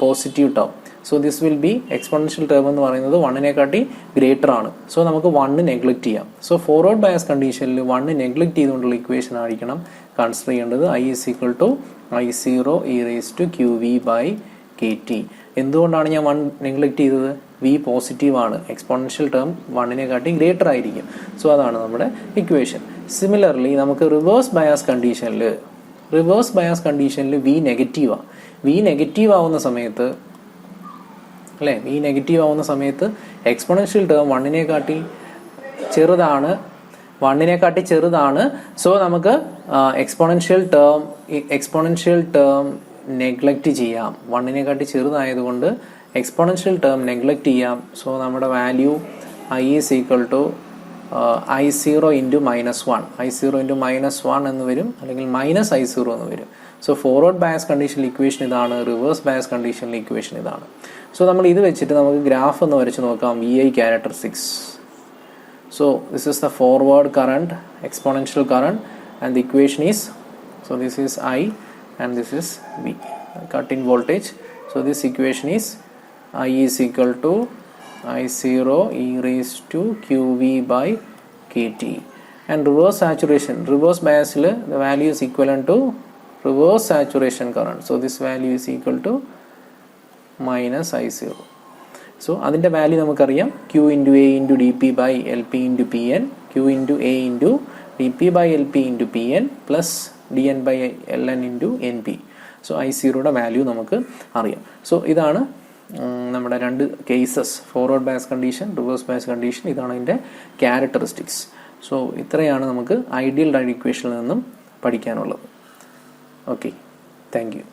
positive term. So this will be exponential term എന്ന് പറയുന്നത് 1 കാട്ടി ഗ്രേറ്റർ ആണ്. സോ നമുക്ക് 1 നെഗ്ലക്ട് ചെയ്യാം. സോ ഫോർവേഡ് ബയാസ് കണ്ടീഷനിൽ 1 നെഗ്ലക്ട് ചെയ്തുകൊണ്ടുള്ള ഇക്വേഷൻ ആയിരിക്കണം കൺസിഡർ ചെയ്യേണ്ടത്. I0 e⁻⁴ എന്തുകൊണ്ടാണ് ഞാൻ 1 നെഗ്ലക്ട് ചെയ്തത്? വി പോസിറ്റീവ് ആണ്, എക്സ്പോണൻഷ്യൽ ടേം 1 കാട്ടി ഗ്രേറ്റർ ആയിരിക്കും. സോ അതാണ് നമ്മുടെ ഇക്വേഷൻ. സിമിലർലി നമുക്ക് റിവേഴ്സ് ബയാസ് കണ്ടീഷനിൽ വി നെഗറ്റീവാണ്. വി നെഗറ്റീവ് ആവുന്ന സമയത്ത് എക്സ്പോണൻഷ്യൽ ടേം 1 കാട്ടി ചെറുതാണ്. സോ നമുക്ക് എക്സ്പോണൻഷ്യൽ ടേം നെഗ്ലക്ട് ചെയ്യാം. 1 കാട്ടി ചെറുതായതുകൊണ്ട് എക്സ്പോണൻഷ്യൽ ടേം നെഗ്ലക്ട് ചെയ്യാം. സോ നമ്മുടെ വാല്യൂ I0 -1 എന്ന് വരും, അല്ലെങ്കിൽ -I0 എന്ന് വരും. So forward bias conditional equation ഇതാണ്, റിവേഴ്സ് ബയാസ് കണ്ടീഷണൽ ഇക്വേഷൻ ഇതാണ്. സോ നമ്മൾ ഇത് വെച്ചിട്ട് നമുക്ക് ഗ്രാഫ് ഒന്ന് വരച്ച് നോക്കാം. VI characteristics. So this is the forward current, exponential current, and the equation is, so this is I and this is V, cut in voltage. So this equation is I is equal to I0 e⁻⁴ and reverse saturation, reverse bias the value is equivalent to reverse saturation current. So this value is equal to -I0. So അതിൻ്റെ വാല്യൂ നമുക്കറിയാം. Q × A × dP/LP × PN, Q × A × dP/LP × PN plus dN/Ln × NP. So I0യുടെ വാല്യൂ നമുക്ക് അറിയാം. സോ ഇതാണ് നമ്മുടെ രണ്ട് cases, forward bias condition, reverse bias condition. ഇതാണ് അതിൻ്റെ ക്യാരക്ടറിസ്റ്റിക്സ്. സോ ഇത്രയാണ് നമുക്ക് ഐഡിയൽ ഡയോഡ് ഇക്വേഷനിൽ നിന്നും പഠിക്കാനുള്ളത്. Okay, thank you.